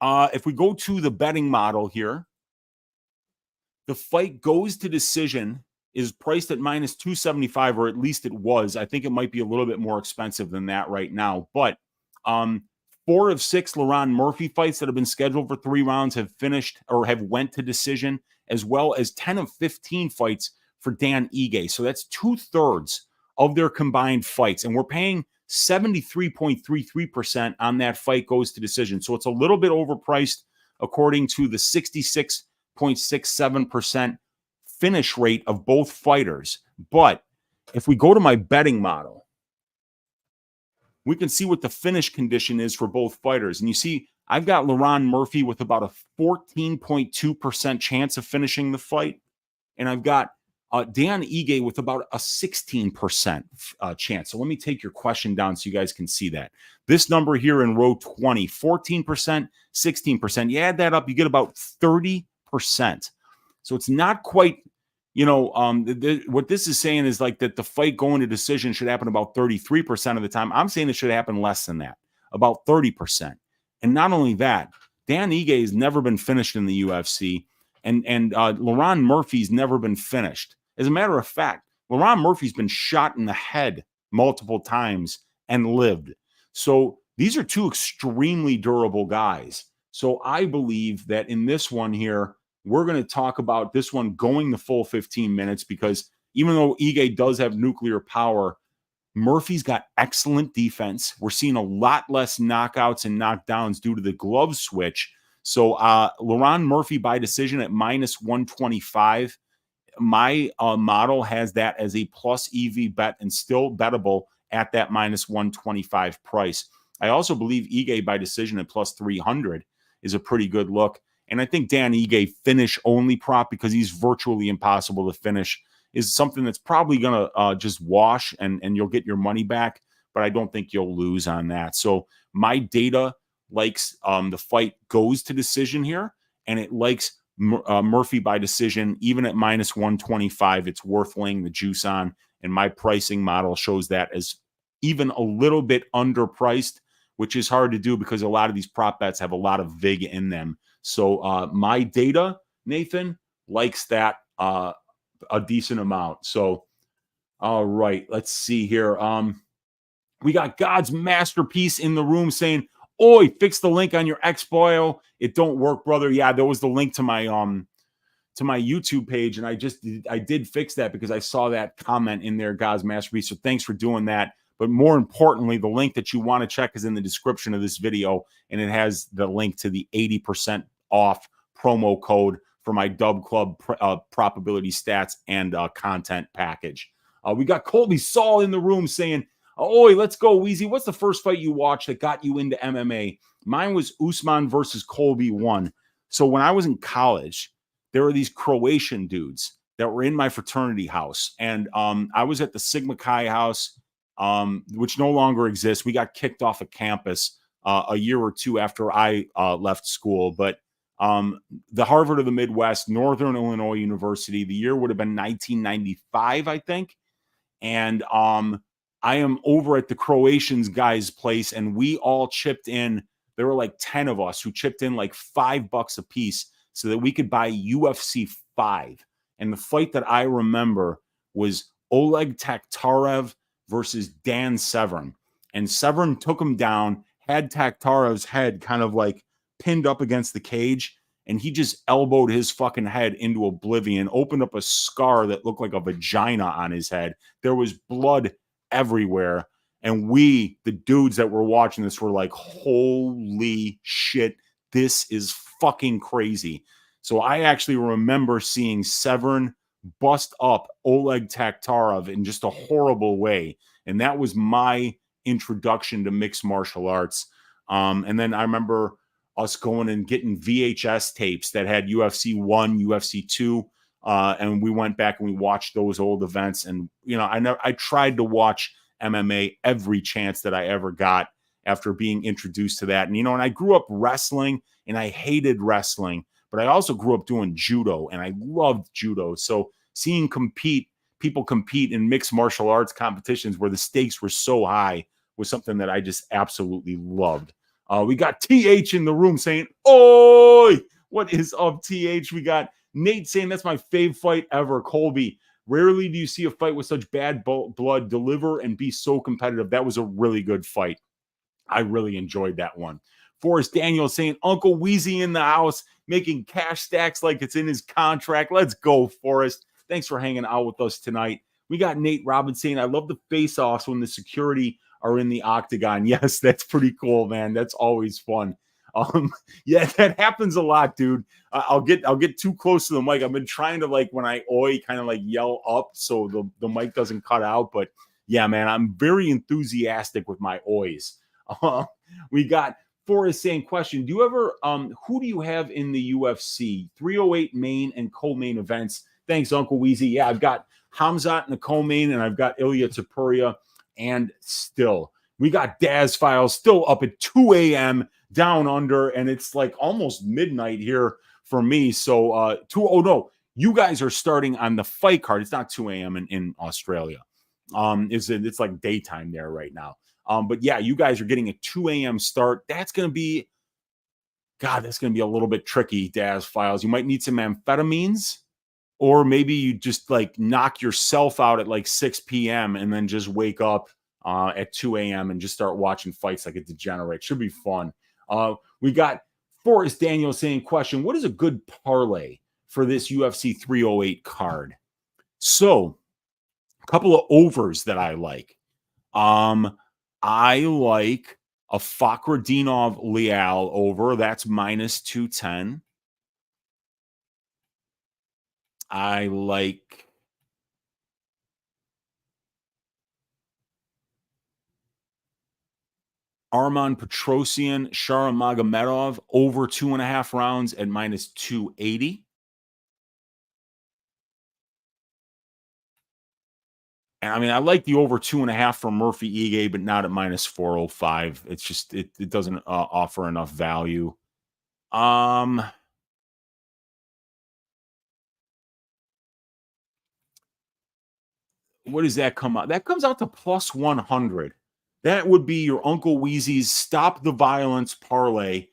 if we go to the betting model here, the fight goes to decision is priced at minus 275, or at least it was. I think it might be a little bit more expensive than that right now. But 4 of 6 Laron Murphy fights that have been scheduled for 3 rounds have finished or have went to decision, as well as 10 of 15 fights for Dan Ige. So that's 2/3 of their combined fights. And we're paying 73.33% on that fight goes to decision. So it's a little bit overpriced according to the 66 98.67% finish rate of both fighters. But if we go to my betting model, we can see what the finish condition is for both fighters. And you see, I've got Leron Murphy with about a 14.2% chance of finishing the fight. And I've got Dan Ige with about a 16% chance. So let me take your question down so you guys can see that. This number here in row 20, 14%, 16%. You add that up, you get about 30%. So it's not quite, you know, what this is saying is like that the fight going to decision should happen about 33% of the time. I'm saying it should happen less than that, about 30%. And not only that, Dan Ige has never been finished in the UFC, and Leron Murphy's never been finished. As a matter of fact, Leron Murphy's been shot in the head multiple times and lived. So these are two extremely durable guys. So I believe that in this one here, we're going to talk about this one going the full 15 minutes because even though Ige does have nuclear power, Murphy's got excellent defense. We're seeing a lot less knockouts and knockdowns due to the glove switch. So Leron Murphy by decision at minus 125. My model has that as a plus EV bet and still bettable at that minus 125 price. I also believe Ige by decision at plus 300 is a pretty good look. And I think Dan Ige finish only prop because he's virtually impossible to finish is something that's probably going to just wash and you'll get your money back. But I don't think you'll lose on that. So my data likes the fight goes to decision here, and it likes Murphy by decision. Even at minus 125, it's worth laying the juice on. And my pricing model shows that as even a little bit underpriced, which is hard to do because a lot of these prop bets have a lot of vig in them. So my data, Nathan, likes that a decent amount. So, all right, let's see here. We got God's Masterpiece in the room saying, "Oi, fix the link on your X-Bio. It don't work, brother." Yeah, there was the link to my YouTube page, and I did fix that because I saw that comment in there, God's Masterpiece. So thanks for doing that. But more importantly, the link that you want to check is in the description of this video, and it has the link to the 80% off promo code for my Dub Club probability stats and content package. We got Colby Saul in the room saying, "Oi, let's go, Weezy. What's the first fight you watched that got you into MMA?" Mine was Usman versus Colby 1. So when I was in college, there were these Croatian dudes that were in my fraternity house, and I was at the Sigma Chi house, which no longer exists. We got kicked off of campus a year or two after I left school. But the Harvard of the Midwest, Northern Illinois University, the year would have been 1995, I think. And I am over at the Croatians guy's place, and we all chipped in. There were like 10 of us who chipped in like $5 a piece so that we could buy UFC 5. And the fight that I remember was Oleg Taktarev versus Dan Severn. And Severn took him down, had Taktarev's head kind of like pinned up against the cage, and he just elbowed his fucking head into oblivion, opened up a scar that looked like a vagina on his head. There was blood everywhere. And we, the dudes that were watching this, were like, holy shit, this is fucking crazy. So I actually remember seeing Severn bust up Oleg Taktarev in just a horrible way. And that was my introduction to mixed martial arts. And then I remember us going and getting VHS tapes that had UFC 1, UFC 2. And we went back and we watched those old events. And, you know, I tried to watch MMA every chance that I ever got after being introduced to that. And, you know, and I grew up wrestling and I hated wrestling, but I also grew up doing judo and I loved judo. So seeing people compete in mixed martial arts competitions where the stakes were so high was something that I just absolutely loved. We got TH in the room saying, "Oi, what is up, TH?" We got Nate saying, "That's my fave fight ever." Colby, "Rarely do you see a fight with such bad blood deliver and be so competitive." That was a really good fight. I really enjoyed that one. Forrest Daniel saying, "Uncle Weezy in the house, making cash stacks like it's in his contract." Let's go, Forrest. Thanks for hanging out with us tonight. We got Nate Robbins saying, "I love the face-offs when the security are in the octagon." Yes, that's pretty cool, man. That's always fun. Yeah, that happens a lot, dude. I'll get too close to the mic. I've been trying to, like, when I oi, kind of like yell up so the mic doesn't cut out. But yeah, man, I'm very enthusiastic with my ois. We got Forrest saying, question: do you ever who do you have in the UFC 308 main and co-main events? Thanks, Uncle Weezy. Yeah, I've got Hamzat in the co-main, and I've got Ilya Topuria, and still we got Daz Files still up at 2 a.m. down under, and it's like almost midnight here for me. So oh no, you guys are starting on the fight card. It's not 2 a.m. in Australia. It's like daytime there right now. But yeah, you guys are getting a 2 a.m. start. That's gonna be a little bit tricky, Daz Files. You might need some amphetamines, or maybe you just like knock yourself out at like 6 p.m. and then just wake up at 2 a.m. and just start watching fights like a degenerate. Should be fun. We got Forrest Daniel saying, question: what is a good parlay for this UFC 308 card? So, a couple of overs that I like. I like a Fakhretdinov Leal over. That's minus 210. I like Arman Petrosian, Shara Magomedov over 2.5 rounds at minus 280. And I mean, I like the over 2.5 for Murphy Ige, but not at minus 405. It's just, it doesn't offer enough value. What does that come out? That comes out to plus 100. That would be your Uncle Weezy's Stop the Violence parlay,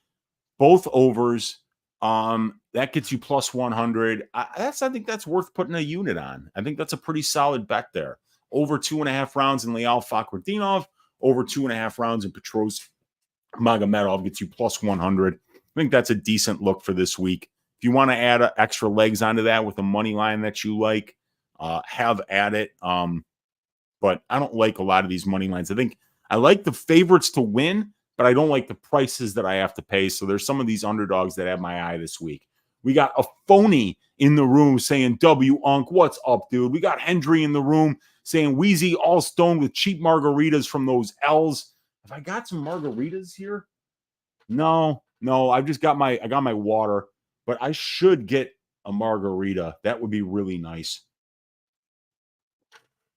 both overs. That gets you plus 100. I think that's worth putting a unit on. I think that's a pretty solid bet there. Over 2.5 rounds in Leal Fakhretdinov, over 2.5 rounds in Petros Magomedov gets you plus 100. I think that's a decent look for this week. If you want to add extra legs onto that with a money line that you like, have at it. But I don't like a lot of these money lines. I think I like the favorites to win, but I don't like the prices that I have to pay. So there's some of these underdogs that have my eye this week. We got a phony in the room saying, W Unc, what's up, dude? We got Hendry in the room saying, Weezy all stoned with cheap margaritas from those L's. Have I got some margaritas here? No, I got my water, but I should get a margarita. That would be really nice.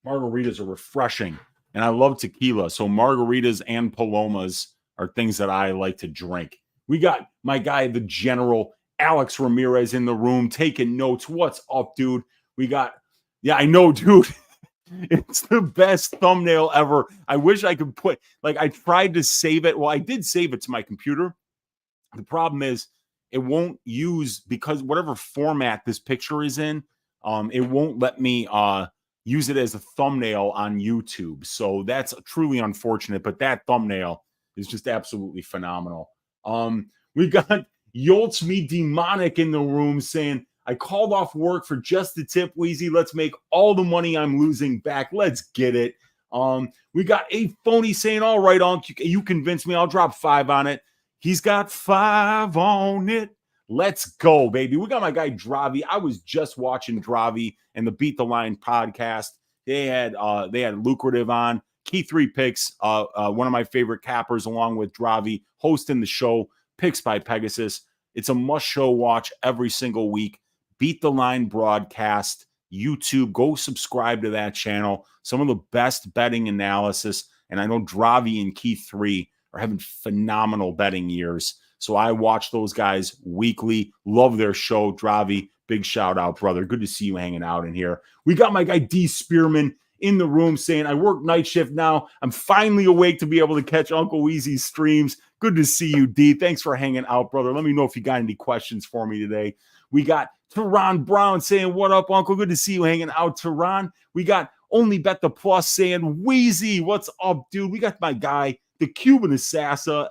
Margaritas are refreshing, and I love tequila. So margaritas and palomas are things that I like to drink. We got my guy, the General Alex Ramirez, in the room taking notes. What's up, dude? We got, yeah, I know, dude. It's the best thumbnail ever. I wish I could put, like, I tried to save it. Well, I did save it to my computer. The problem is it won't use, because whatever format this picture is in, it won't let me use it as a thumbnail on YouTube. So that's truly unfortunate, but that thumbnail is just absolutely phenomenal. We got Yolts Me Demonic in the room saying, I called off work for just the tip, Weezy. Let's make all the money I'm losing back. Let's get it. We got a phony saying, all right, Unc, you convinced me. I'll drop 5 on it. He's got 5 on it. Let's go, baby. We got my guy Dravi. I was just watching Dravi and the Beat the Line podcast. They had Lucrative on. Key 3 picks. One of my favorite cappers, along with Dravi, hosting the show. Picks by Pegasus. It's a must-show watch every single week. Beat the Line broadcast, YouTube. Go subscribe to that channel. Some of the best betting analysis. And I know Dravi and Key 3 are having phenomenal betting years. So I watch those guys weekly. Love their show. Dravi, big shout out, brother. Good to see you hanging out in here. We got my guy D Spearman in the room saying, I work night shift now. I'm finally awake to be able to catch Uncle Weezy's streams. Good to see you, D. Thanks for hanging out, brother. Let me know if you got any questions for me today. We got Teron Brown saying, what up, Uncle? Good to see you hanging out, Teron. We got Only Bet the Plus saying, Weezy, what's up, dude? We got my guy, the Cuban assassin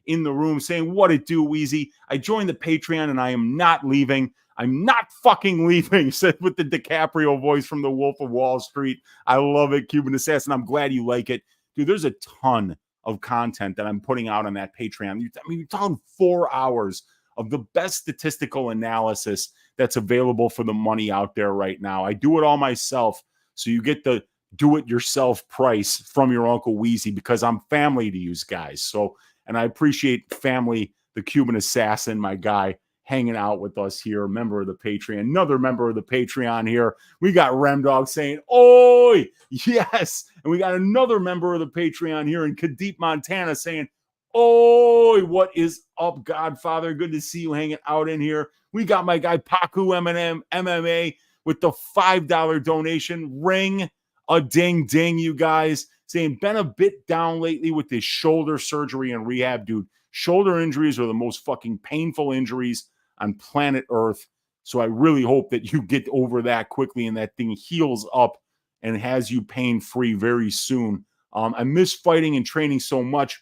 in the room saying, what it do, Weezy? I joined the Patreon and I am not leaving. I'm not fucking leaving, said with the DiCaprio voice from The Wolf of Wall Street. I love it, Cuban assassin. I'm glad you like it. Dude, there's a ton of content that I'm putting out on that Patreon. I mean, you're talking 4 hours of the best statistical analysis that's available for the money out there right now. I do it all myself, so you get the do-it-yourself price from your Uncle Weezy because I'm family to you guys. So, and I appreciate family, the Cuban assassin, my guy, hanging out with us here, member of the Patreon, another member of the Patreon here. We got Remdog saying, "Oi, yes," and we got another member of the Patreon here in Kadeep, Montana, saying, "Oi, what is up, Godfather? Good to see you hanging out in here." We got my guy Paku MMA with the $5 donation. Ring a ding ding, you guys, saying been a bit down lately with this shoulder surgery and rehab, dude. Shoulder injuries are the most fucking painful injuries on planet Earth. So I really hope that you get over that quickly and that thing heals up and has you pain-free very soon. I miss fighting and training so much.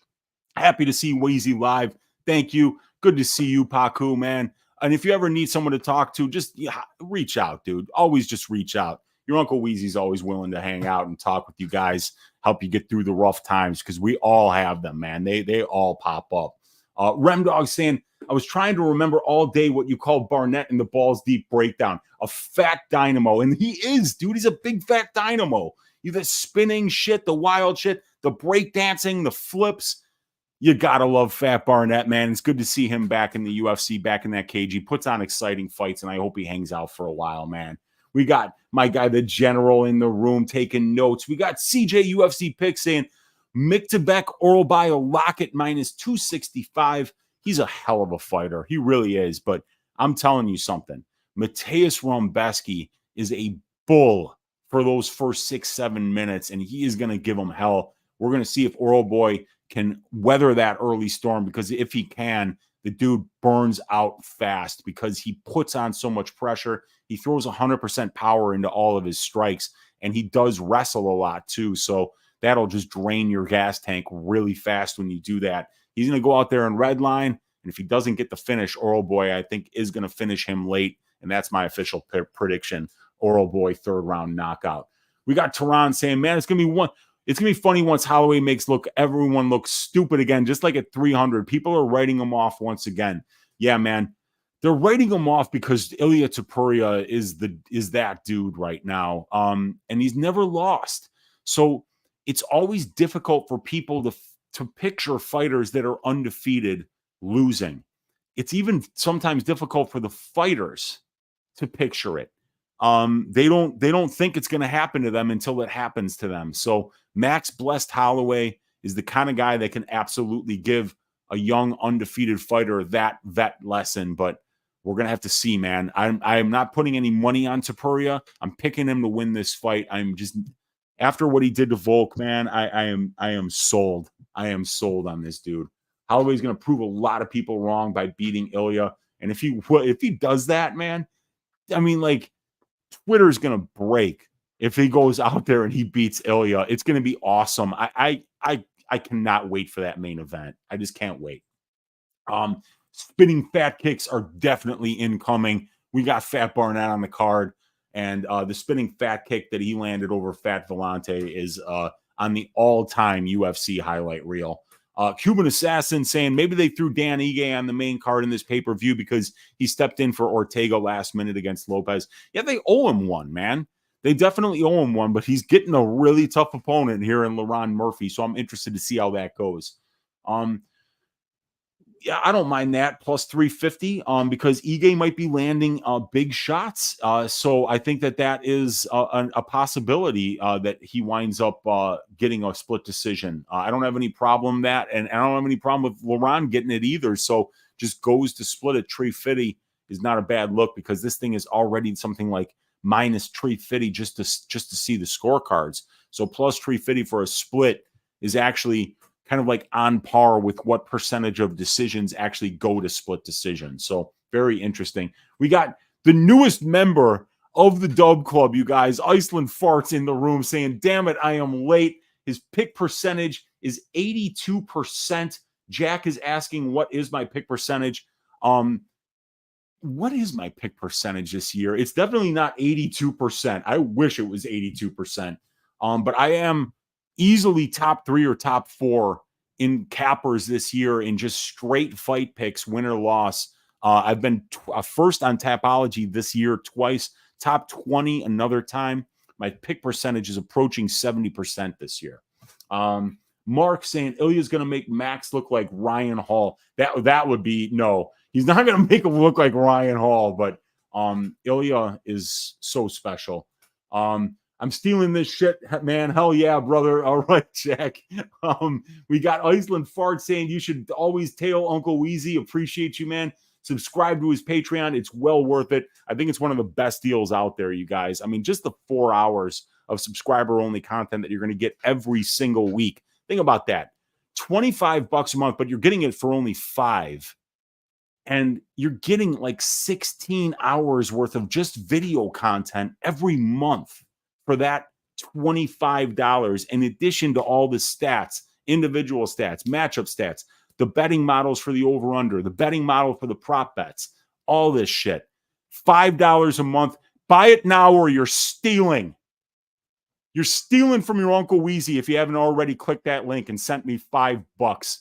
Happy to see Weezy live. Thank you. Good to see you, Paku, man. And if you ever need someone to talk to, just reach out, dude. Always just reach out. Your Uncle Weezy's always willing to hang out and talk with you guys, help you get through the rough times because we all have them, man. They all pop up. Remdog saying, I was trying to remember all day what you called Barnett in the Balls Deep breakdown. A fat dynamo. And he is, dude. He's a big fat dynamo. The spinning shit, the wild shit, the breakdancing, the flips. You gotta love Fat Barnett, man. It's good to see him back in the UFC, back in that cage. He puts on exciting fights, and I hope he hangs out for a while, man. We got my guy, the General, in the room taking notes. We got CJ UFC Pick saying, Mick Oral Bio Lockett minus 265. He's a hell of a fighter. He really is. But I'm telling you something. Mateus Rumbeski is a bull for those first 6-7 minutes, and he is going to give him hell. We're going to see if Oral Boy can weather that early storm, because if he can, the dude burns out fast because he puts on so much pressure. He throws 100% power into all of his strikes, and he does wrestle a lot too. So that'll just drain your gas tank really fast when you do that. He's going to go out there and redline, and if he doesn't get the finish, Oral Boy, I think, is going to finish him late, and that's my official prediction. Oral Boy, 3rd round knockout. We got Tehran saying, man, it's going to be funny once Holloway makes everyone look stupid again, just like at 300. People are writing him off once again. Yeah, man. They're writing him off because Ilya Topuria is that dude right now. And he's never lost. So it's always difficult for people to picture fighters that are undefeated losing. It's even sometimes difficult for the fighters to picture it. They don't think it's going to happen to them until it happens to them. So Max Blessed Holloway is the kind of guy that can absolutely give a young undefeated fighter that vet lesson, but we're going to have to see, man. I am not putting any money on Topuria. I'm picking him to win this fight. I'm just, after what he did to Volk, man, I am sold. I am sold on this dude. Holloway's going to prove a lot of people wrong by beating Ilya. And if he does that, man, I mean, like, Twitter's going to break if he goes out there and he beats Ilya. It's going to be awesome. I cannot wait for that main event. I just can't wait. Spinning fat kicks are definitely incoming. We got Fat Barnett on the card, and the spinning fat kick that he landed over Fat Vellante is on the all-time UFC highlight reel. Cuban Assassin saying maybe they threw Dan Ige on the main card in this pay-per-view because he stepped in for Ortega last minute against Lopez. Yeah, they owe him one, man. They definitely owe him one, but he's getting a really tough opponent here in LaRon Murphy, so I'm interested to see how that goes. Yeah, I don't mind that plus 350 because Ige might be landing big shots. So I think that is a possibility that he winds up getting a split decision. I don't have any problem with that, and I don't have any problem with LaRon getting it either. So just goes to split at 350 is not a bad look, because this thing is already something like minus 350 just to see the scorecards. So plus 350 for a split is actually kind of like on par with what percentage of decisions actually go to split decisions. So very interesting. We got the newest member of the Dub Club, you guys, Iceland Farts, in the room saying, damn it, I am late. His pick percentage is 82%. Jack is asking, what is my pick percentage? What is my pick percentage this year? It's definitely not 82%. I wish it was 82%. But I am easily top 3 or top 4 in cappers this year in just straight fight picks, win or loss. I've been first on Tapology this year twice, top 20 another time. My pick percentage is approaching 70% this year. Mark saying Ilya's going to make Max look like Ryan Hall. That would be, no, he's not going to make him look like Ryan Hall, but Ilya is so special. I'm stealing this shit, man. Hell yeah, brother. All right, Jack. We got Iceland Fart saying you should always tail Uncle Weezy. Appreciate you, man. Subscribe to his Patreon. It's well worth it. I think it's one of the best deals out there, you guys. I mean, just the 4 hours of subscriber-only content that you're going to get every single week. Think about that. $25 a month, but you're getting it for only $5. And you're getting like 16 hours worth of just video content every month for that $25, in addition to all the stats, individual stats, matchup stats, the betting models for the over-under, the betting model for the prop bets, all this shit. $5 a month. Buy it now or you're stealing. You're stealing from your Uncle Weezy if you haven't already clicked that link and sent me $5.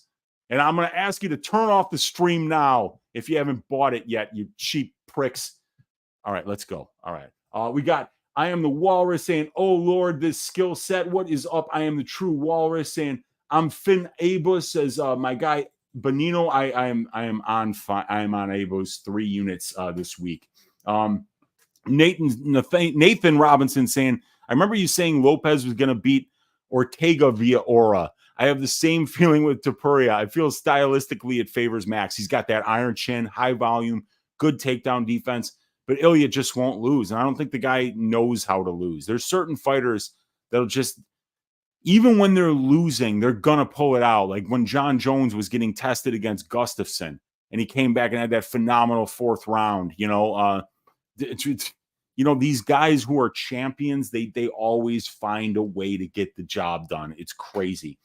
And I'm going to ask you to turn off the stream now if you haven't bought it yet, you cheap pricks. All right, let's go. All right. We got I Am the Walrus saying, oh, Lord, this skill set. What is up? I Am the True Walrus saying, I'm Finn Abus, says my guy Benino. I am on Abus 3 units this week. Nathan Robinson saying, I remember you saying Lopez was going to beat Ortega via aura. I have the same feeling with Topuria. I feel stylistically it favors Max. He's got that iron chin, high volume, good takedown defense, but Ilya just won't lose. And I don't think the guy knows how to lose. There's certain fighters that'll just, even when they're losing, they're going to pull it out. Like when John Jones was getting tested against Gustafsson and he came back and had that phenomenal 4th round, these guys who are champions, they always find a way to get the job done. It's crazy.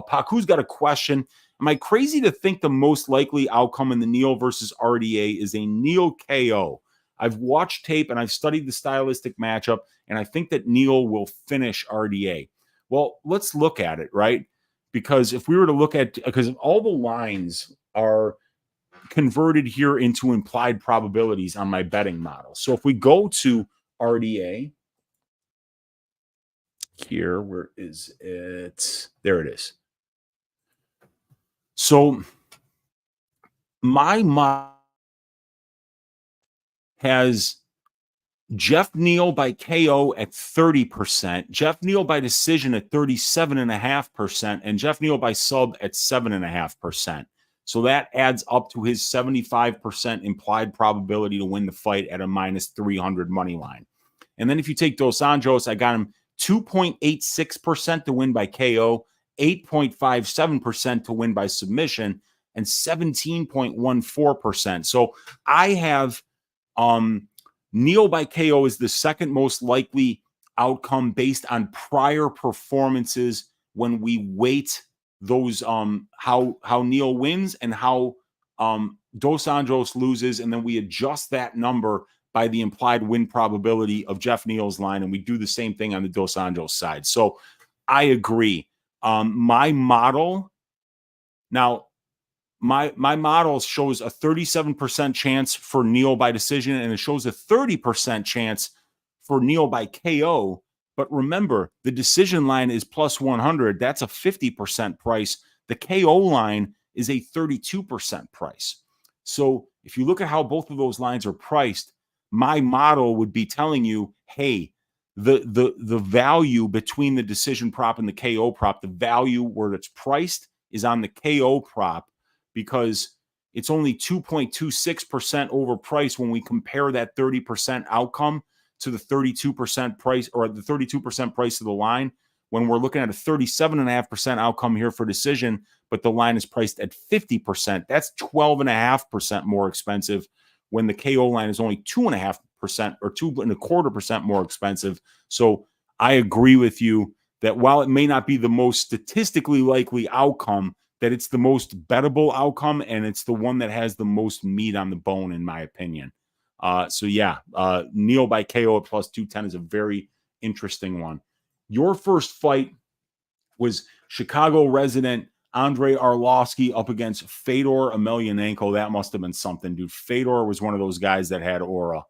Paku's got a question. Am I crazy to think the most likely outcome in the Neal versus RDA is a Neal KO? I've watched tape and I've studied the stylistic matchup, and I think that Neal will finish RDA. Well, let's look at it, right? Because if we were to look at, because all the lines are converted here into implied probabilities on my betting model. So if we go to RDA here, where is it? There it is. So my model has Jeff Neal by KO at 30%, Jeff Neal by decision at 37.5%, and Jeff Neal by sub at 7.5%. So that adds up to his 75% implied probability to win the fight at a -300 money line. And then if you take Dos Anjos, I got him 2.86% to win by KO, 8.57% to win by submission, and 17.14%. So I have Neal by KO is the second most likely outcome based on prior performances when we weight those how Neal wins and how Dos Anjos loses, and then we adjust that number by the implied win probability of Jeff Neal's line, and we do the same thing on the Dos Anjos side. So I agree. My model now, my model shows a 37% chance for Neal by decision, and it shows a 30% chance for Neal by KO. But remember, the decision line is plus 100. That's a 50% price. The KO line is a 32% price. So if you look at how both of those lines are priced, my model would be telling you, hey, the value between the decision prop and the KO prop, the value where it's priced is on the KO prop, because it's only 2.26% overpriced when we compare that 30% outcome to the 32% price, or the 32% price of the line, when we're looking at a 37.5% outcome here for decision, but the line is priced at 50%. That's 12.5% more expensive when the KO line is only 2.5% or 2.25% more expensive. So I agree with you that while it may not be the most statistically likely outcome, that it's the most bettable outcome, and it's the one that has the most meat on the bone, in my opinion. So yeah, Neal by KO at plus 210 is a very interesting one. Your first fight was Chicago resident Andrei Arlovsky up against Fedor Emelianenko. That must have been something, dude. Fedor was one of those guys that had aura.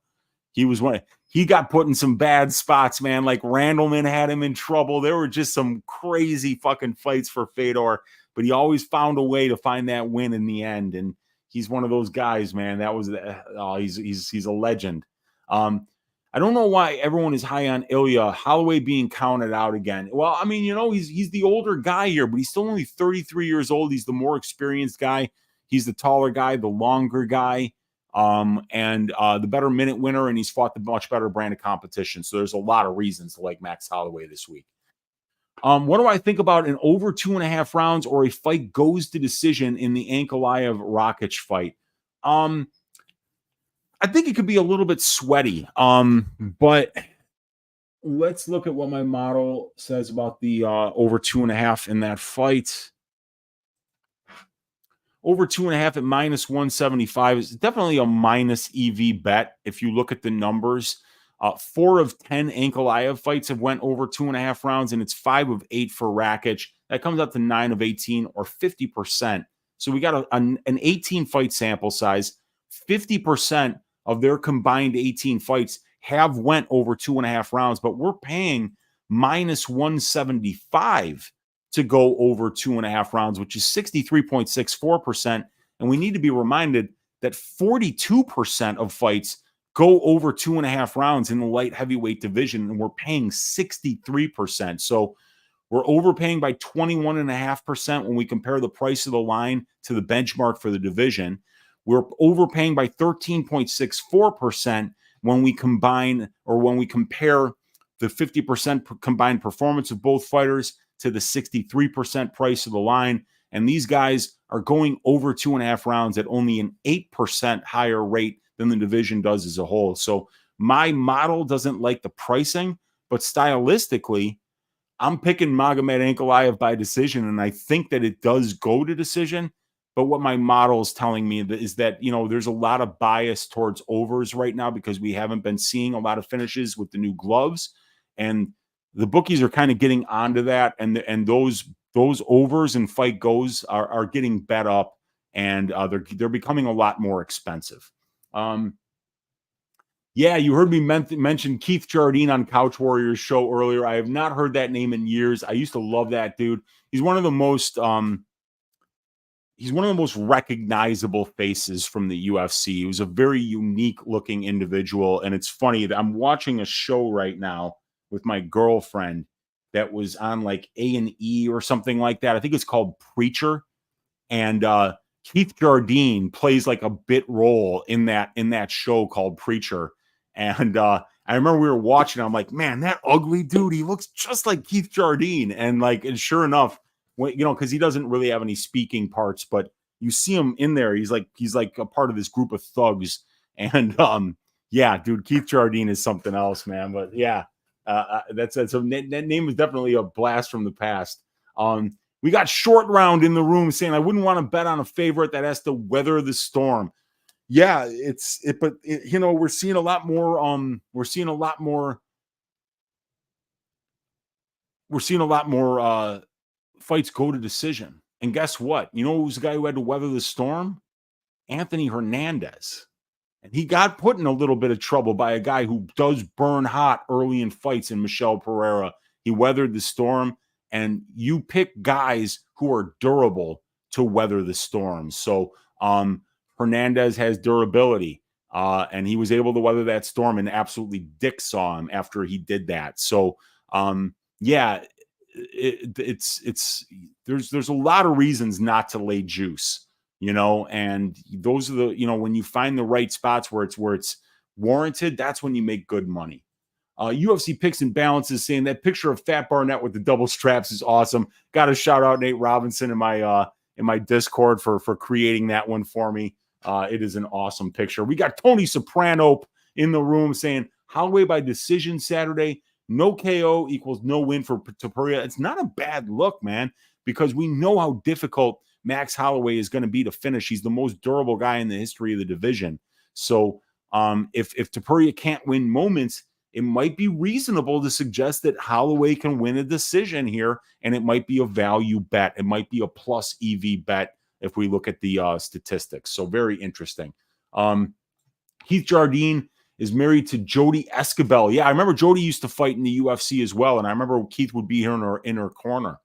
He got put in some bad spots, man. Like Randleman had him in trouble. There were just some crazy fucking fights for Fedor, but he always found a way to find that win in the end. And he's one of those guys, man. That was he's a legend. I don't know why everyone is high on Ilya. Holloway being counted out again. Well, I mean, you know, he's the older guy here, but he's still only 33 years old. He's the more experienced guy. He's the taller guy, the longer guy, and the better minute winner, and he's fought the much better brand of competition. So there's a lot of reasons to like Max Holloway this week. What do I think about an over 2.5 rounds or a fight goes to decision in the Ankalaev-Rakic fight? I think it could be a little bit sweaty, but let's look at what my model says about the over 2.5 in that fight. Over 2.5 at minus 175 is definitely a minus EV bet. If you look at the numbers, 4 of 10 Ankalaev fights have went over 2.5 rounds, and it's 5 of 8 for Rakic. That comes up to 9 of 18 or 50%. So we got an 18 fight sample size. 50% of their combined 18 fights have went over 2.5 rounds, but we're paying minus 175 to go over 2.5 rounds, which is 63.64%. And we need to be reminded that 42% of fights go over 2.5 rounds in the light heavyweight division, and we're paying 63%. So we're overpaying by 21.5% when we compare the price of the line to the benchmark for the division. We're overpaying by 13.64% when we combine or when we compare the 50% combined performance of both fighters to the 63% price of the line. And these guys are going over 2.5 rounds at only an 8% higher rate than the division does as a whole. So my model doesn't like the pricing, but stylistically, I'm picking Magomed Ankalaev by decision, and I think that it does go to decision. But what my model is telling me is that, you know, there's a lot of bias towards overs right now because we haven't been seeing a lot of finishes with the new gloves. And the bookies are kind of getting onto that. And those overs and fight goes are getting bet up, and they're becoming a lot more expensive. Yeah, you heard me mention Keith Jardine on Couch Warriors show earlier. I have not heard that name in years. I used to love that dude. He's one of the most recognizable faces from the UFC. He was a very unique looking individual. And it's funny that I'm watching a show right now with my girlfriend that was on like A&E or something like that. I think it's called Preacher. And Keith Jardine plays like a bit role in that show called Preacher. And I remember we were watching, I'm like, man, that ugly dude, he looks just like Keith Jardine. And sure enough, because he doesn't really have any speaking parts, but you see him in there. He's like a part of this group of thugs. And yeah, dude, Keith Jardine is something else, man. But yeah, that's it. So that name is definitely a blast from the past. We got Short Round in the room saying I wouldn't want to bet on a favorite that has to weather the storm. Yeah, but we're seeing a lot more. We're seeing a lot more fights go to decision. And guess what? You know who's the guy who had to weather the storm? Anthony Hernandez. And he got put in a little bit of trouble by a guy who does burn hot early in fights in Michel Pereira. He weathered the storm, and you pick guys who are durable to weather the storm. So Hernandez has durability, and he was able to weather that storm and absolutely dick saw him after he did that. So yeah, there's a lot of reasons not to lay juice, and those are the, when you find the right spots where it's warranted, that's when you make good money. UFC Picks and Balances saying that picture of Fat Barnett with the double straps is awesome. Got to shout out Nate Robinson in my Discord for creating that one for me. It is an awesome picture. We got Tony Soprano in the room saying Holloway by decision Saturday. No KO equals no win for Topuria. It's not a bad look, man, because we know how difficult Max Holloway is going to be to finish. He's the most durable guy in the history of the division. So if Topuria can't win moments, it might be reasonable to suggest that Holloway can win a decision here, and it might be a value bet. It might be a plus EV bet if we look at the statistics. So very interesting. Keith Jardine is married to Jody Escobel. Yeah, I remember Jody used to fight in the UFC as well, and I remember Keith would be here in her corner.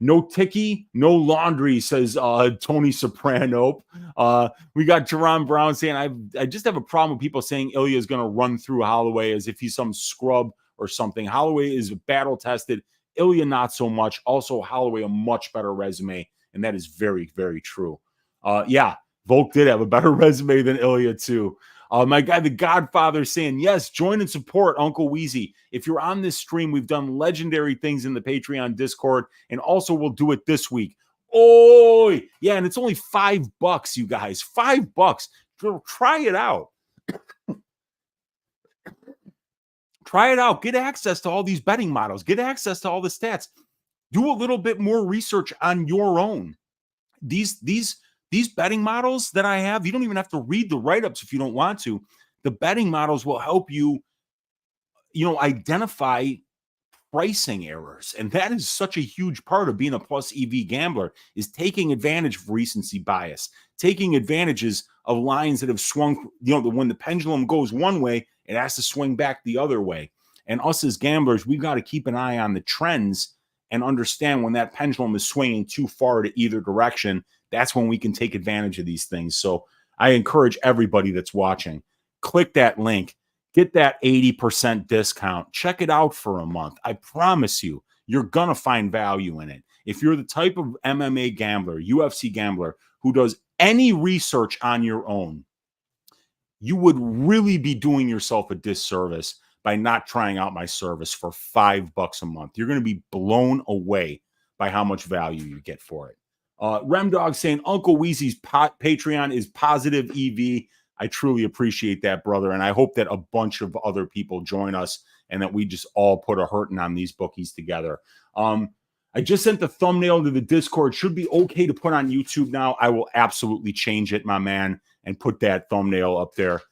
No ticky, no laundry, says Tony Soprano. We got Jerron Brown saying, I just have a problem with people saying Ilya is going to run through Holloway as if he's some scrub or something. Holloway is battle-tested. Ilya, not so much. Also, Holloway, a much better resume, and that is very, very true. Yeah, Volk did have a better resume than Ilya, too. My guy, the Godfather, saying, yes, join and support Uncle Weezy. If you're on this stream, we've done legendary things in the Patreon Discord, and also we'll do it this week. Oh, yeah, and it's only $5, you guys. $5. Try it out. Try it out. Get access to all these betting models. Get access to all the stats. Do a little bit more research on your own. These betting models that I have, you don't even have to read the write-ups if you don't want to. The betting models will help you, identify pricing errors. And that is such a huge part of being a plus EV gambler, is taking advantage of recency bias, taking advantages of lines that have swung, when the pendulum goes one way, it has to swing back the other way. And us as gamblers, we've got to keep an eye on the trends and understand when that pendulum is swinging too far to either direction. That's when we can take advantage of these things. So I encourage everybody that's watching, click that link, get that 80% discount, check it out for a month. I promise you, you're going to find value in it. If you're the type of MMA gambler, UFC gambler, who does any research on your own, you would really be doing yourself a disservice by not trying out my service for $5 a month. You're going to be blown away by how much value you get for it. Remdog saying Uncle Weezy's Patreon is positive EV. I truly appreciate that, brother. And I hope that a bunch of other people join us and that we just all put a hurting on these bookies together. I just sent the thumbnail to the Discord. Should be okay to put on YouTube now. I will absolutely change it, my man, and put that thumbnail up there.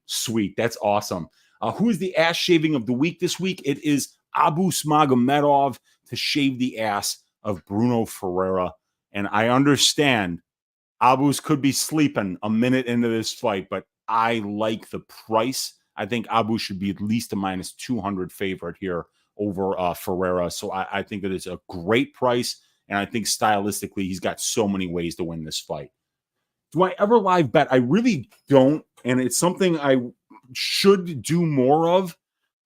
Sweet. That's awesome. Who is the ass shaving of the week this week? It is Abu Smagomedov to shave the ass of Bruno Ferreira. And I understand Abu's could be sleeping a minute into this fight, but I like the price. I think Abu should be at least a minus 200 favorite here over Ferreira. So I think that it's a great price. And I think stylistically, he's got so many ways to win this fight. Do I ever live bet? I really don't. And it's something I should do more of.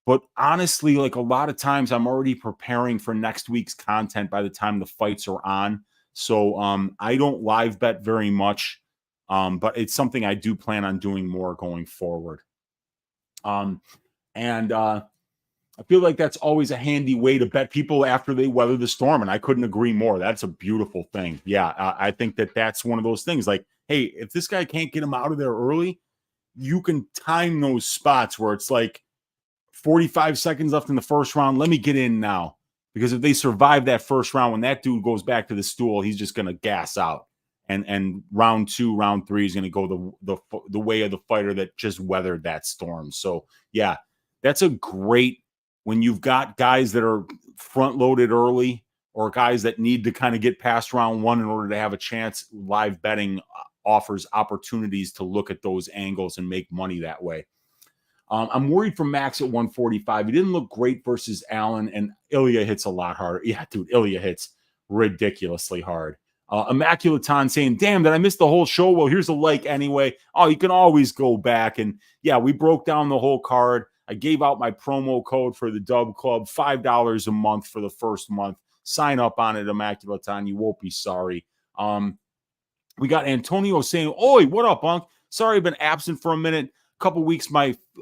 But honestly, like a lot of times I'm already preparing for next week's content by the time the fights are on. So I don't live bet very much, but it's something I do plan on doing more going forward. And I feel like that's always a handy way to bet people after they weather the storm. And I couldn't agree more. That's a beautiful thing. Yeah, I think that that's one of those things like, hey, if this guy can't get him out of there early, you can time those spots where it's like 45 seconds left in the first round. Let me get in now. Because if they survive that first round, when that dude goes back to the stool, he's just going to gas out. And round 2, round 3 is going to go the way of the fighter that just weathered that storm. So, yeah, that's a great when you've got guys that are front-loaded early or guys that need to kind of get past round 1 in order to have a chance. Live betting offers opportunities to look at those angles and make money that way. I'm worried for Max at 145. He didn't look great versus Allen, and Ilya hits a lot harder. Yeah, dude, Ilya hits ridiculously hard. Immaculaton saying, damn, did I miss the whole show? Well, here's a like anyway. Oh, you can always go back. And yeah, we broke down the whole card. I gave out my promo code for the Dub Club, $5 a month for the first month. Sign up on it, Immaculaton. You won't be sorry. We got Antonio saying, oi, what up, Unc? Sorry, I've been absent for a minute. A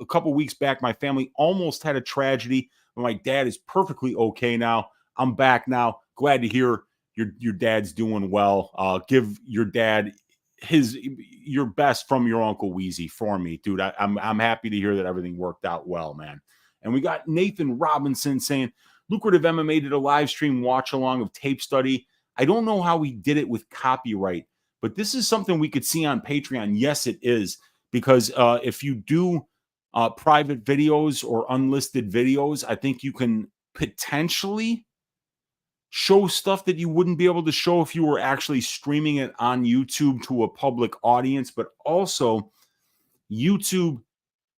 couple weeks back, my family almost had a tragedy, but my dad is perfectly okay now. I'm back now. Glad to hear your dad's doing well. Give your dad your best from your Uncle Weezy for me, dude. I'm happy to hear that everything worked out well, man. And we got Nathan Robinson saying, Lucrative MMA did a live stream watch along of tape study. I don't know how he did it with copyright, but this is something we could see on Patreon. Yes, it is. Because if you do private videos or unlisted videos, I think you can potentially show stuff that you wouldn't be able to show if you were actually streaming it on YouTube to a public audience. But also, YouTube,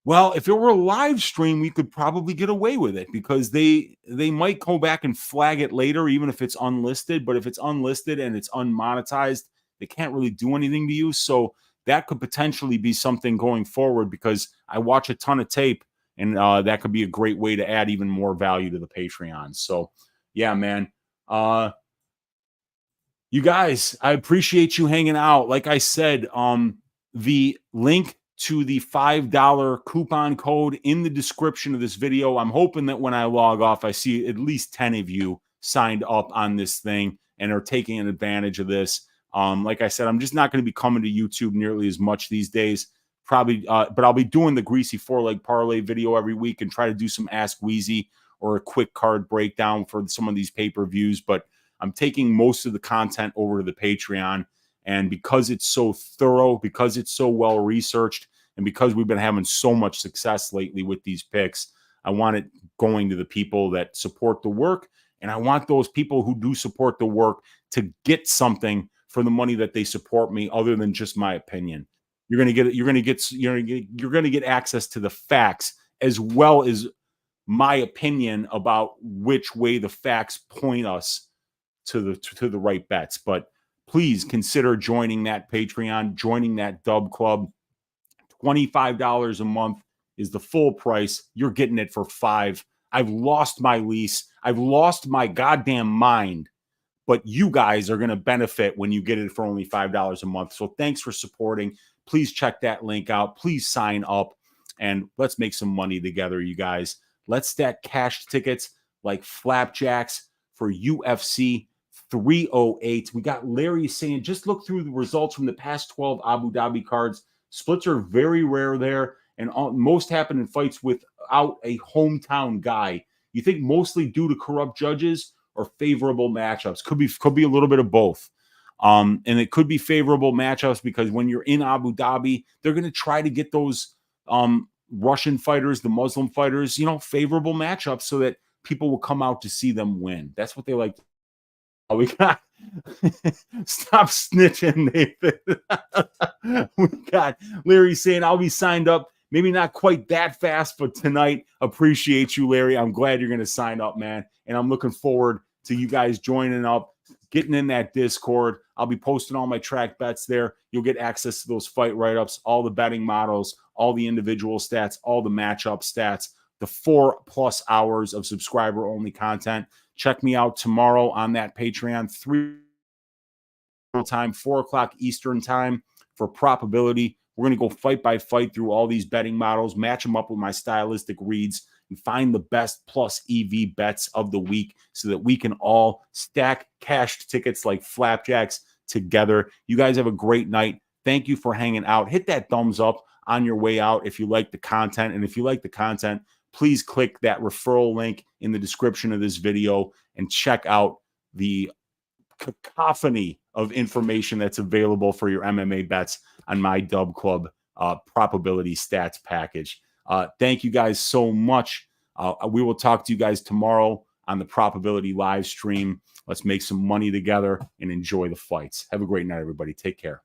well, if it were a live stream, we could probably get away with it because they might go back and flag it later, even if it's unlisted. But if it's unlisted and it's unmonetized, they can't really do anything to you. So that could potentially be something going forward, because I watch a ton of tape, and that could be a great way to add even more value to the Patreon. So yeah, man. You guys, I appreciate you hanging out. Like I said, the link to the $5 coupon code in the description of this video. I'm hoping that when I log off, I see at least 10 of you signed up on this thing and are taking advantage of this. Like I said, I'm just not going to be coming to YouTube nearly as much these days. Probably, but I'll be doing the Greasy 4-Leg Parlay video every week and try to do some Ask Weezy or a quick card breakdown for some of these pay-per-views. But I'm taking most of the content over to the Patreon. And because it's so thorough, because it's so well researched, and because we've been having so much success lately with these picks, I want it going to the people that support the work. And I want those people who do support the work to get something for the money that they support me, other than just my opinion. You're going to get access to the facts, as well as my opinion about which way the facts point us to the right bets. But please consider joining that Patreon, joining that Dub Club. $25 a month is the full price. You're getting it for $5. I've lost my lease. I've lost my goddamn mind. But you guys are going to benefit when you get it for only $5 a month. So thanks for supporting. Please check that link out. Please sign up, and let's make some money together, you guys. Let's stack cash tickets like flapjacks for UFC 308. We got Larry saying, just look through the results from the past 12 Abu Dhabi cards. Splits are very rare there, and most happen in fights without a hometown guy. You think mostly due to corrupt judges or favorable matchups? Could be a little bit of both. And it could be favorable matchups because when you're in Abu Dhabi, they're going to try to get those Russian fighters, the Muslim fighters, favorable matchups so that people will come out to see them win. That's what they like. Oh, we got stop snitching, Nathan. We got Larry saying, I'll be signed up. Maybe not quite that fast, but tonight. Appreciate you, Larry. I'm glad you're going to sign up, man. And I'm looking forward to you guys joining up, getting in that Discord. I'll be posting all my track bets there. You'll get access to those fight write-ups, all the betting models, all the individual stats, all the matchup stats, the 4+ hours of subscriber-only content. Check me out tomorrow on that Patreon, 3 time, 4 o'clock Eastern time for probability. We're going to go fight by fight through all these betting models, match them up with my stylistic reads, and find the best plus EV bets of the week so that we can all stack cash tickets like flapjacks together. You guys have a great night. Thank you for hanging out. Hit that thumbs up on your way out if you like the content. And if you like the content, please click that referral link in the description of this video and check out the cacophony of information that's available for your MMA bets on my Dub Club probability stats package. Thank you guys so much. We will talk to you guys tomorrow on the probability live stream. Let's make some money together and enjoy the fights. Have a great night, everybody. Take care.